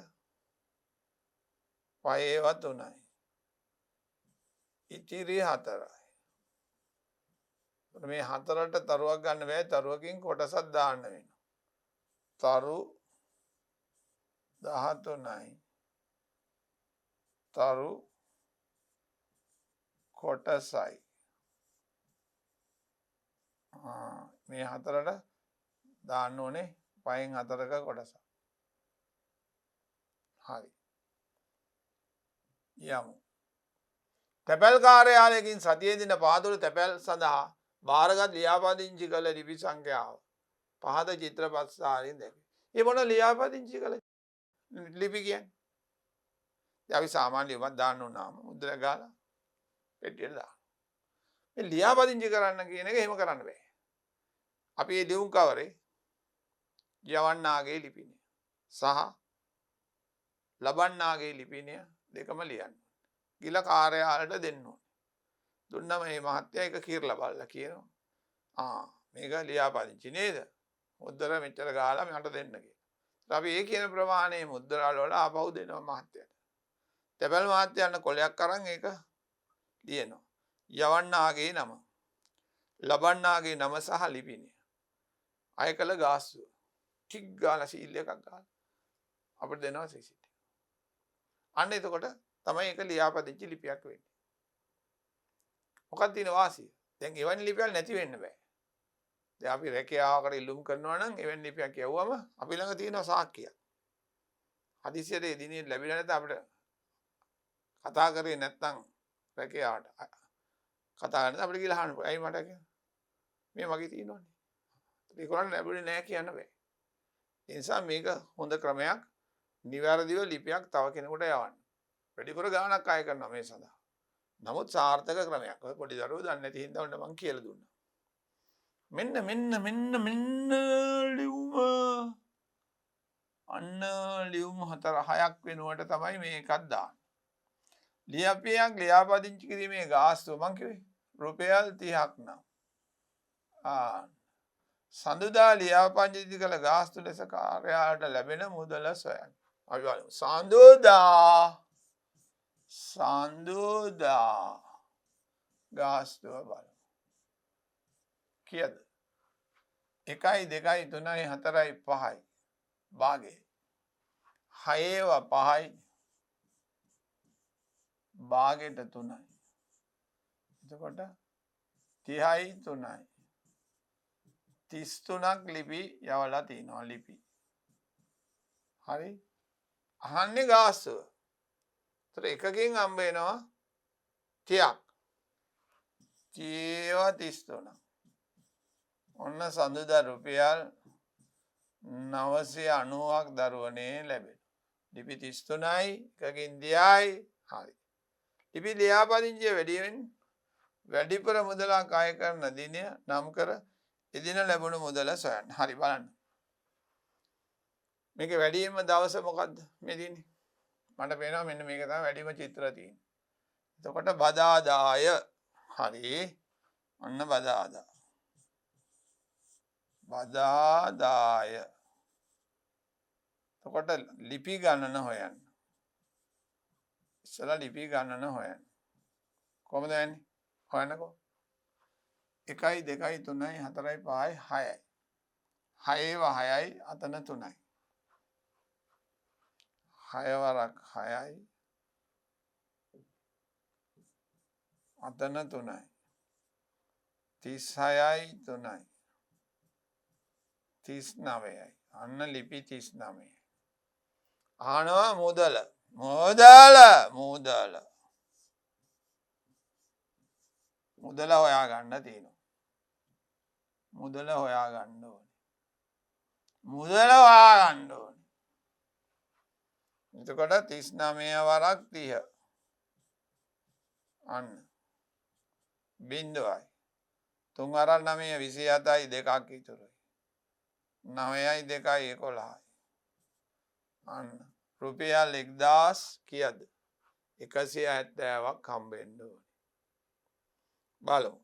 වයි ඒවා 3යි. ඉතිරි 4යි. මේ 4ට තරුවක් ගන්න බෑ. තරුවකින් කොටසක් දාන්න වෙනවා. තරු 13යි. තරු කොටසයි. මේ 4ට දාන්න ඕනේ 5/4ක කොටසක්. හරි. යමු. තැපැල් කාර්යාලයකින් සතියේ දින 5 තුළ තැපැල් සඳහා භාරගත් ලියාපදිංචි කළ ලිපි සංඛ්‍යාව පහත චිත්‍ර ප්‍රස්තාරයෙන් දැක්වේ. මේ මොන ලියාපදිංචි කළ ලිපි කියන්නේ? දැන් අපි සාමාන්‍ය ලියුමක් දාන්න උනාම මුද්‍රා ගාලා පෙට්ටියට දාන්න. මේ ලියාපදිංචි කරන්න කියන එක එහෙම කරන්න බෑ. අපි මේ ලියුම් කවරේ යවන්නාගේ ලිපිනය සහ ලබන්නාගේ ලිපිනය දෙකම ලියන්න. ගිල කාර්යාලයට දෙන්න ඕනේ. දුන්නම මේ මහත්තයා එක කිරලා බලලා කියනවා මේක ලියාපදිංචි නේද? මුද්දර මෙච්චර ගාලා මට දෙන්න කියලා. අපි ඒ කියන ප්‍රමාණයේ මුද්දරාල වල ආපහු දෙනවා මහත්තයාට. තැපැල් මහත්තයාට කොලයක් අරන් ඒක ලියනවා. යවන්නාගේ නම, ලබන්නාගේ නම සහ ලිපිනය. අය කළ ගාස්තුව. ටික් ගාලා සීල් එකක් ගාලා අපිට දෙනවා සිසිට. අන්න එතකොට තමයි ඒක ලියාපදිංචි ලිපියක් වෙන්නේ. මොකක්ද තියෙන වාසිය? දැන් එවැනි ලිපියක් නැති වෙන්න බෑ. දැන් අපි රැකියාවකට ඉල්ලුම් කරනවා නම් එවැනි ලිපියක් යවුවම අපි ළඟ තියෙන සාක්කියක්. හදිසියට ඒ දිනේ ලැබිලා නැත්නම් අපිට කතා කරේ නැත්නම් රැකියාවට කතා කරන්න අපිට කියලා අහන්න පුළුවන්. ඇයි මට කියන්නේ? මේ මගේ තියෙනවනේ. ඒක කරන්න ලැබුණේ නැහැ කියන්න බෑ. ඒ නිසා මේක හොඳ ක්‍රමයක්. නිවැරදිව ලිපියක් තව කෙනෙකුට යවන්න. වැඩිපුර ගාණක් අය කරනවා මේ සඳහා. නමුත් සාර්ථක ක්‍රමයක්. ඔය පොඩි දරුවෝ දන්නේ නැති හින්දා උන්ට මං කියලා දුන්නා. මෙන්න ලියුම අන්න ලියුම් 4-6ක් වෙනුවට තමයි මේ එකක් දාන්නේ. ලියාපියක් ලියාපදිංචි කිරීමේ ගාස්තුව මං කිව්වේ රුපියල් 30ක් නම්. සඳුදා ලියාපදිංචි කළ ගාස්තු ලෙස කාර්යාලයට ලැබෙන මුදල සොයන්න. අපි බලමු. සඳුදා ගාස්තුව බලමු. කීයද? 1 2 3 4 5යි භාගේ 6 5යි භාගෙට 3යි. එතකොට 30යි 3යි 33ක් ලිපි යවලා තිනවා ලිපි. හරි? අහන්නේ ගාස්තුව. ඒතර එකකින් හම්බ වෙනවා 30ක්. 33. ඔන්න සඳුදා රුපියල් 990ක් දරුවනේ ලැබෙන. ලිපි 33යි එකකින් 30යි. හරි. ලිපි ලියාපදිංචිය වැඩිවෙන් වැඩිපුර මුදලක් අය කරන දිනය නම් කර එදින ලැබුණු මුදල සොයන්න. හරි බලන්න. මේකේ වැඩිම දවස මොකද්ද? මේ දිනේ. මට පේනවා මෙන්න මේක තමයි වැඩිම චිත්‍ර තියෙන්නේ. එතකොට බදාදාය. හරි. ඔන්න බදාදා. බදාදාය. එතකොට ලිපි ගණන හොයන්න. ඉස්සලා ලිපි ගණන හොයන්න. කොහොමද යන්නේ? හොයන්නකෝ. 1 2 3 4 5 6යි. 6 6යි අතන 3යි. 6 වරක් 6යි අතන 3යි. 36යි 3යි. 39යි. අන්න ලිපි 39යි. අහනවා මුදල. මුදල හොයා ගන්න තියෙනවා. මුදල හොයා ගන්න ඕනේ. එතකොට 39 වරක් 30. අන්න. බිංදුවයි. 3 වරක් 9 27යි 2ක් ඉතුරුයි. 9යි 2යි 11යි. අන්න. රුපියල් 1000 කීයද? 170ක් හම්බෙන්න ඕනේ. බලමු.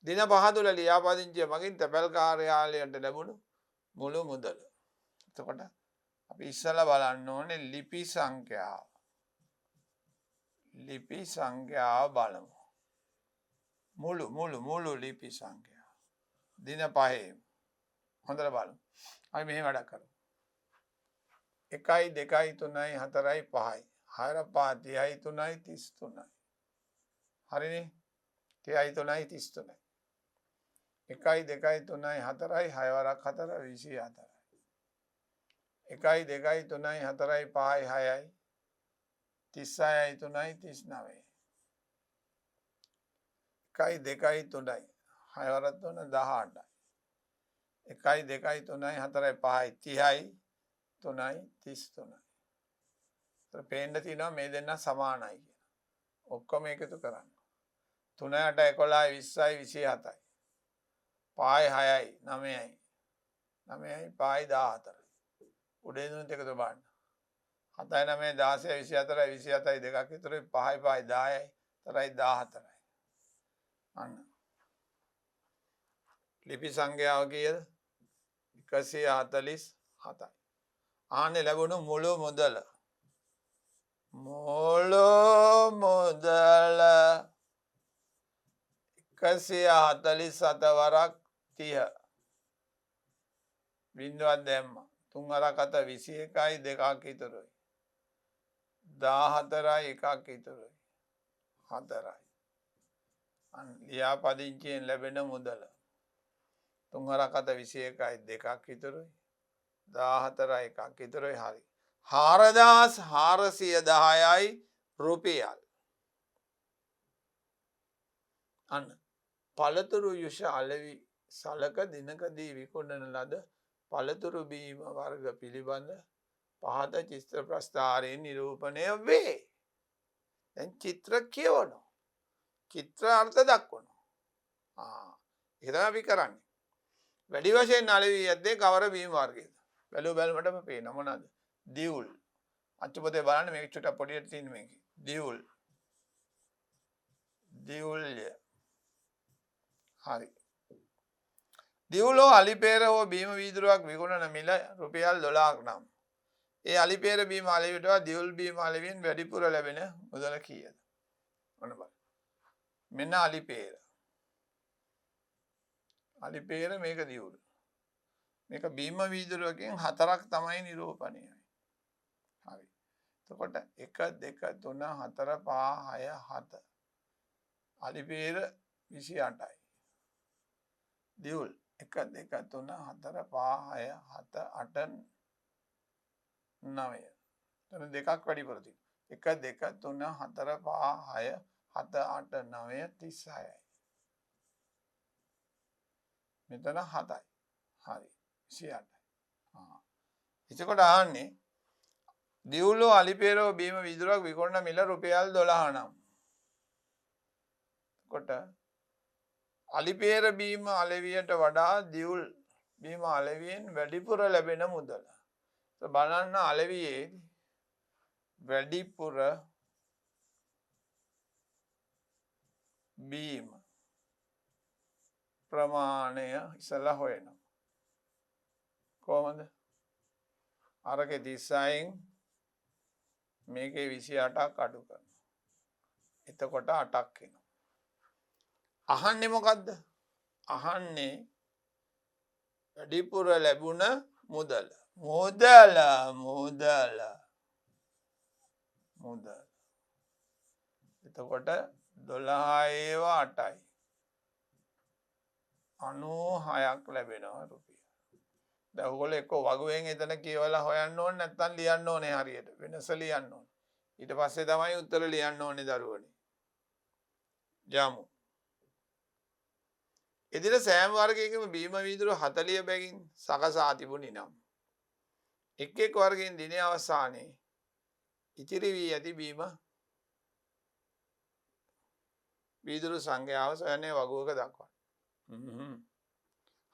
දින 5 තුළ ලියාපදිංචිය මගින් තැපැල් කාර්යාලයට ලැබුණු මුළු මුදල. එතකොට අපි ඉස්සලා බලන්න ඕනේ ලිපි සංඛ්‍යාව. ලිපි සංඛ්‍යාව බලමු. මුළු ලිපි සංඛ්‍යාව. දින 5. හොඳට බලමු. අපි මෙහෙම වැඩක් කරමු. 1 2 3 4 5යි. 6 5 30යි 3යි 33යි. හරිනේ? 30යි 3යි 33යි. 1 2 3 4යි 6 වරක් 4 24යි. 1 2 3 4යි 5යි 6යි 36යි 3යි 39යි. 1 2 3යි 6 වරක් 3 18යි. 1 2 3 4 5යි 30යි 3යි 33යි. ඒතර පේන්න තියෙනවා මේ දෙන්න සමානයි කියලා. ඔක්කොම එකතු කරන්න. 3 8 11 20යි 27යි. 5යි 6යි 9යි 9යි 5යි 14යි. උඩේ දුන්නත් එකතු බලන්න. 7යි 9යි 16යි 24යි 27යි දෙකක් ඉතුරුයි 5යි 5යි 10යි 4යි 14යි. අන්න. ලිපි සංඛ්‍යාව කීයද? 147යි. ආන්නේ ලැබුණු මුළු මුදල. මුළු මුදල 147 වරක් 30. බිංදුවක් දැම්මා. 3 වරක් 7 21යි 2ක් ඉතුරුයි. 14යි 1ක් ඉතුරුයි. 4යි. අන්න ලියාපදිංචියෙන් ලැබෙන මුදල. 3 වරක් 7 21යි 2ක් ඉතුරුයි. 14යි 1ක් ඉතුරුයි. හරි. 4410යි රුපියල්. අන්න පළතුරු යුෂ අලෙවි සලක දිනකදී විකුණන ලද පළතුරු බීම වර්ග පිළිබඳ පහත චිත්‍ර ප්‍රස්ථාරයෙන් නිරූපණය වේ. දැන් චිත්‍ර කියවනවා. චිත්‍ර අර්ථ දක්වනවා. ඒක තමයි අපි කරන්නේ. වැඩි වශයෙන් අලෙවි යද්දී කවර බීම වර්ගයද? බැලුවටම පේනවා මොනවද? දියුල්. අච්චුපතේ බලන්න මේක චුට්ටක් පොඩියට තියෙන මේකේ. දියුල්. දියුල්ය. හරි. දියුලෝ අලිපේර හෝ බීම වීදුරුවක් විකුණන මිල රුපියල් 12ක් නම් ඒ අලිපේර බීම අලෙවිට වඩා දියුල් බීම අලෙවියෙන් වැඩිපුර ලැබෙන මුදල කීයද? ඔන්න බලන්න. මෙන්න අලිපේර. අලිපේර මේක දියුල්. මේක බීම වීදුරුවකින් 4ක් තමයි නිරූපණය වෙන්නේ. හරි. එතකොට 1 2 3 4 5 6 7. අලිපේර 28යි. දියුල් 1 2 3 4 5 6 7 8 9. එතන දෙකක් වැඩිපුර තියෙනවා. 1 2 3 4 5 6 7 8 9 36යි. මෙතන 7යි. හරි. 28යි. එතකොට ආන්නේ දියුලෝ අලිපේරෝ බීම විදුරක් විකුණන මිල රුපියල් 12 නම්. කොට අලිපේර බීම අලෙවියට වඩා දියුල් බීම අලෙවියෙන් වැඩිපුර ලැබෙන මුදල. බලන්න අලෙවියේ වැඩිපුර බීම ප්‍රමාණය ඉස්සලා හොයනවා. කොහොමද? අරකේ 36න් මේකේ 28ක් අඩු කරනවා. එතකොට 8ක් එනවා. අහන්නේ මොකද්ද? අහන්නේ වැඩිපුර ලැබුණ මුදල. මුදල. එතකොට 12 ඒවා 8යි. 96ක් ලැබෙනවා රුපියල්. දැන් ඔයගොල්ලෝ එක්ක වගුවෙන් එතන කියවලා හොයන්න ඕනේ නැත්නම් ලියන්න ඕනේ හරියට. වෙනස ලියන්න ඕනේ. ඊට පස්සේ තමයි උත්තර ලියන්න ඕනේ දරුවනේ. යමු. එදින සෑම වර්ගයකම බීම වීදුරු 40 බැගින් සකසා තිබුණි නම් එක් එක් වර්ගයෙන් දිනේ අවසානයේ ඉතිරි වී ඇති බීම වීදුරු සංඛ්‍යාව සොයන්නේ වගුවක දක්වන්න.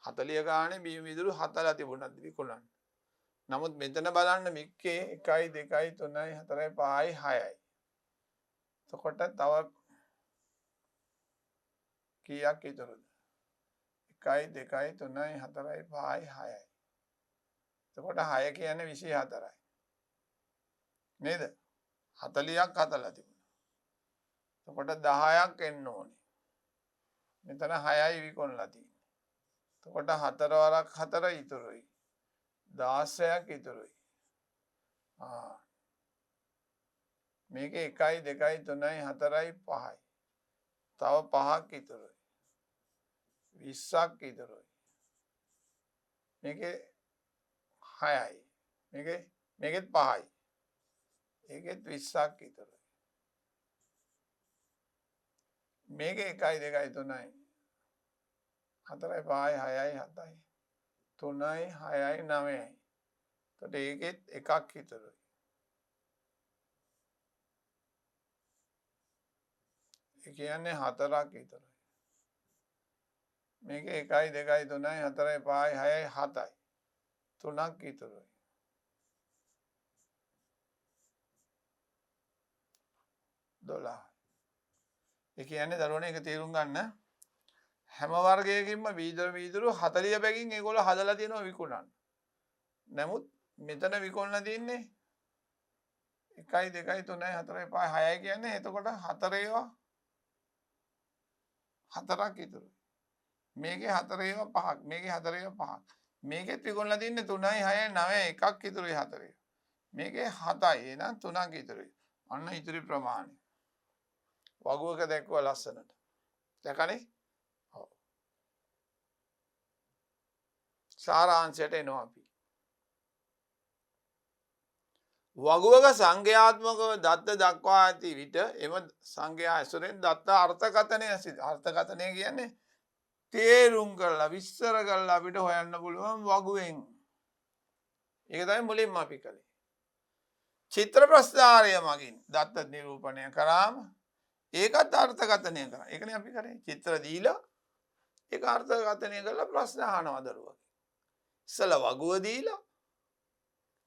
40 ගානේ බීම වීදුරු 7ලා තිබුණා විකුණන්න. නමුත් මෙතන බලන්න මික්කේ 1 2 3 4 5 6යි. එතකොට තව කීයක් ඉතුරුද? 1 2 3 4 5 6යි. එතකොට 6 කියන්නේ 24යි. නේද? 40ක් හතලා තිබුණා. එතකොට 10ක් එන්න ඕනේ. මෙතන 6යි විකුණලා තියෙන්නේ. එතකොට 4 වරක් 4 ඉතුරුයි. 16ක් ඉතුරුයි. මේකේ 1 2 3 4යි 5යි. තව 5ක් ඉතුරුයි. 20ක් ඉතුරුයි. මේකේ 6යි. මේකෙත් 5යි. ඒකෙත් 20ක් ඉතුරුයි. මේකේ 1 2 3යි 4යි 5යි 6යි 7යි 3යි 6යි 9යි. එතකොට ඒකෙත් එකක් ඉතුරුයි. ඒ කියන්නේ 4ක් ඉතුරුයි. මේකේ 1 2 3යි 4යි 5යි 6යි 7යි 3ක් ඉතුරුයි. 12. ඒ කියන්නේ දරුවනේ එක තේරුම් ගන්න හැම වර්ගයකින්ම වීදුරු 40 බැගින් ඒගොල්ලෝ හදලා තියෙනවා විකුණන්න. නමුත් මෙතන විකුණලා තින්නේ 1 2 3 4 5 6 කියන්නේ එතකොට 4 ඒවා 4ක් ඉතුරුයි. මේකේ 4 ඒවා 5ක්. මේකේ 4 ඒවා 5ක්. මේකෙත් විකුණලා තින්නේ 3යි 6යි 9යි එකක් ඉතුරුයි 4. මේකේ 7යි එහෙනම් 3ක් ඉතුරුයි. අන්න ඉතුරු ප්‍රමාණය. වගුවක දැක්වුවා ලස්සනට. දැකනේ? ඔව්. සාරාංශයට එනවා අපි. වගුවක සංඛ්‍යාත්මකව දත්ත දක්වා ඇති විට එම සංඛ්‍යා ඇසුරෙන් දත්ත අර්ථකථනය කියන්නේ තේරුම් කරලා විස්තර කරලා අපිට හොයන්න පුළුවන් වගුවෙන්. ඒක තමයි මුලින්ම අපි කළේ. චිත්‍ර ප්‍රස්ථාරය මගින් දත්ත නිරූපණය කරාම ඒකත් අර්ථකථනය කරා. ඒකනේ අපි කරේ. චිත්‍ර දීලා ඒක අර්ථකථනය කරලා ප්‍රශ්න අහනවා දරුවා. ඉස්සලා වගුව දීලා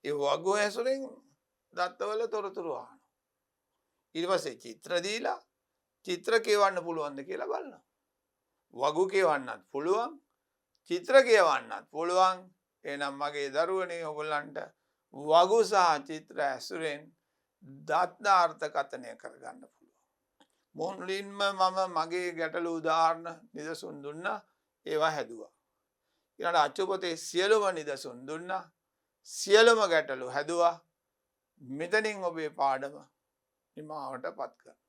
ඒ වගු ඇසුරෙන් දත්තවල තොරතුරු අහනවා. ඊට පස්සේ චිත්‍ර දීලා චිත්‍ර කියවන්න පුළුවන්ද කියලා බලනවා. වගු කියවන්නත් පුළුවන්, චිත්‍ර කියවන්නත් පුළුවන්. එහෙනම් මගේ දරුවනේ ඔයගොල්ලන්ට වගු සහ චිත්‍ර ඇසුරෙන් දත්ත අර්ථකථනය කරගන්න පුළුවන්. මුලින්ම මම මගේ ගැටළු උදාහරණ නිදසුන් දුන්නා, ඒවා හැදුවා. ඊළඟට අච්චුපතේ සියලුම නිදසුන් දුන්නා, සියලුම ගැටළු හැදුවා. මෙතනින් ඔබේ පාඩම නිමාවට පත් කරනවා.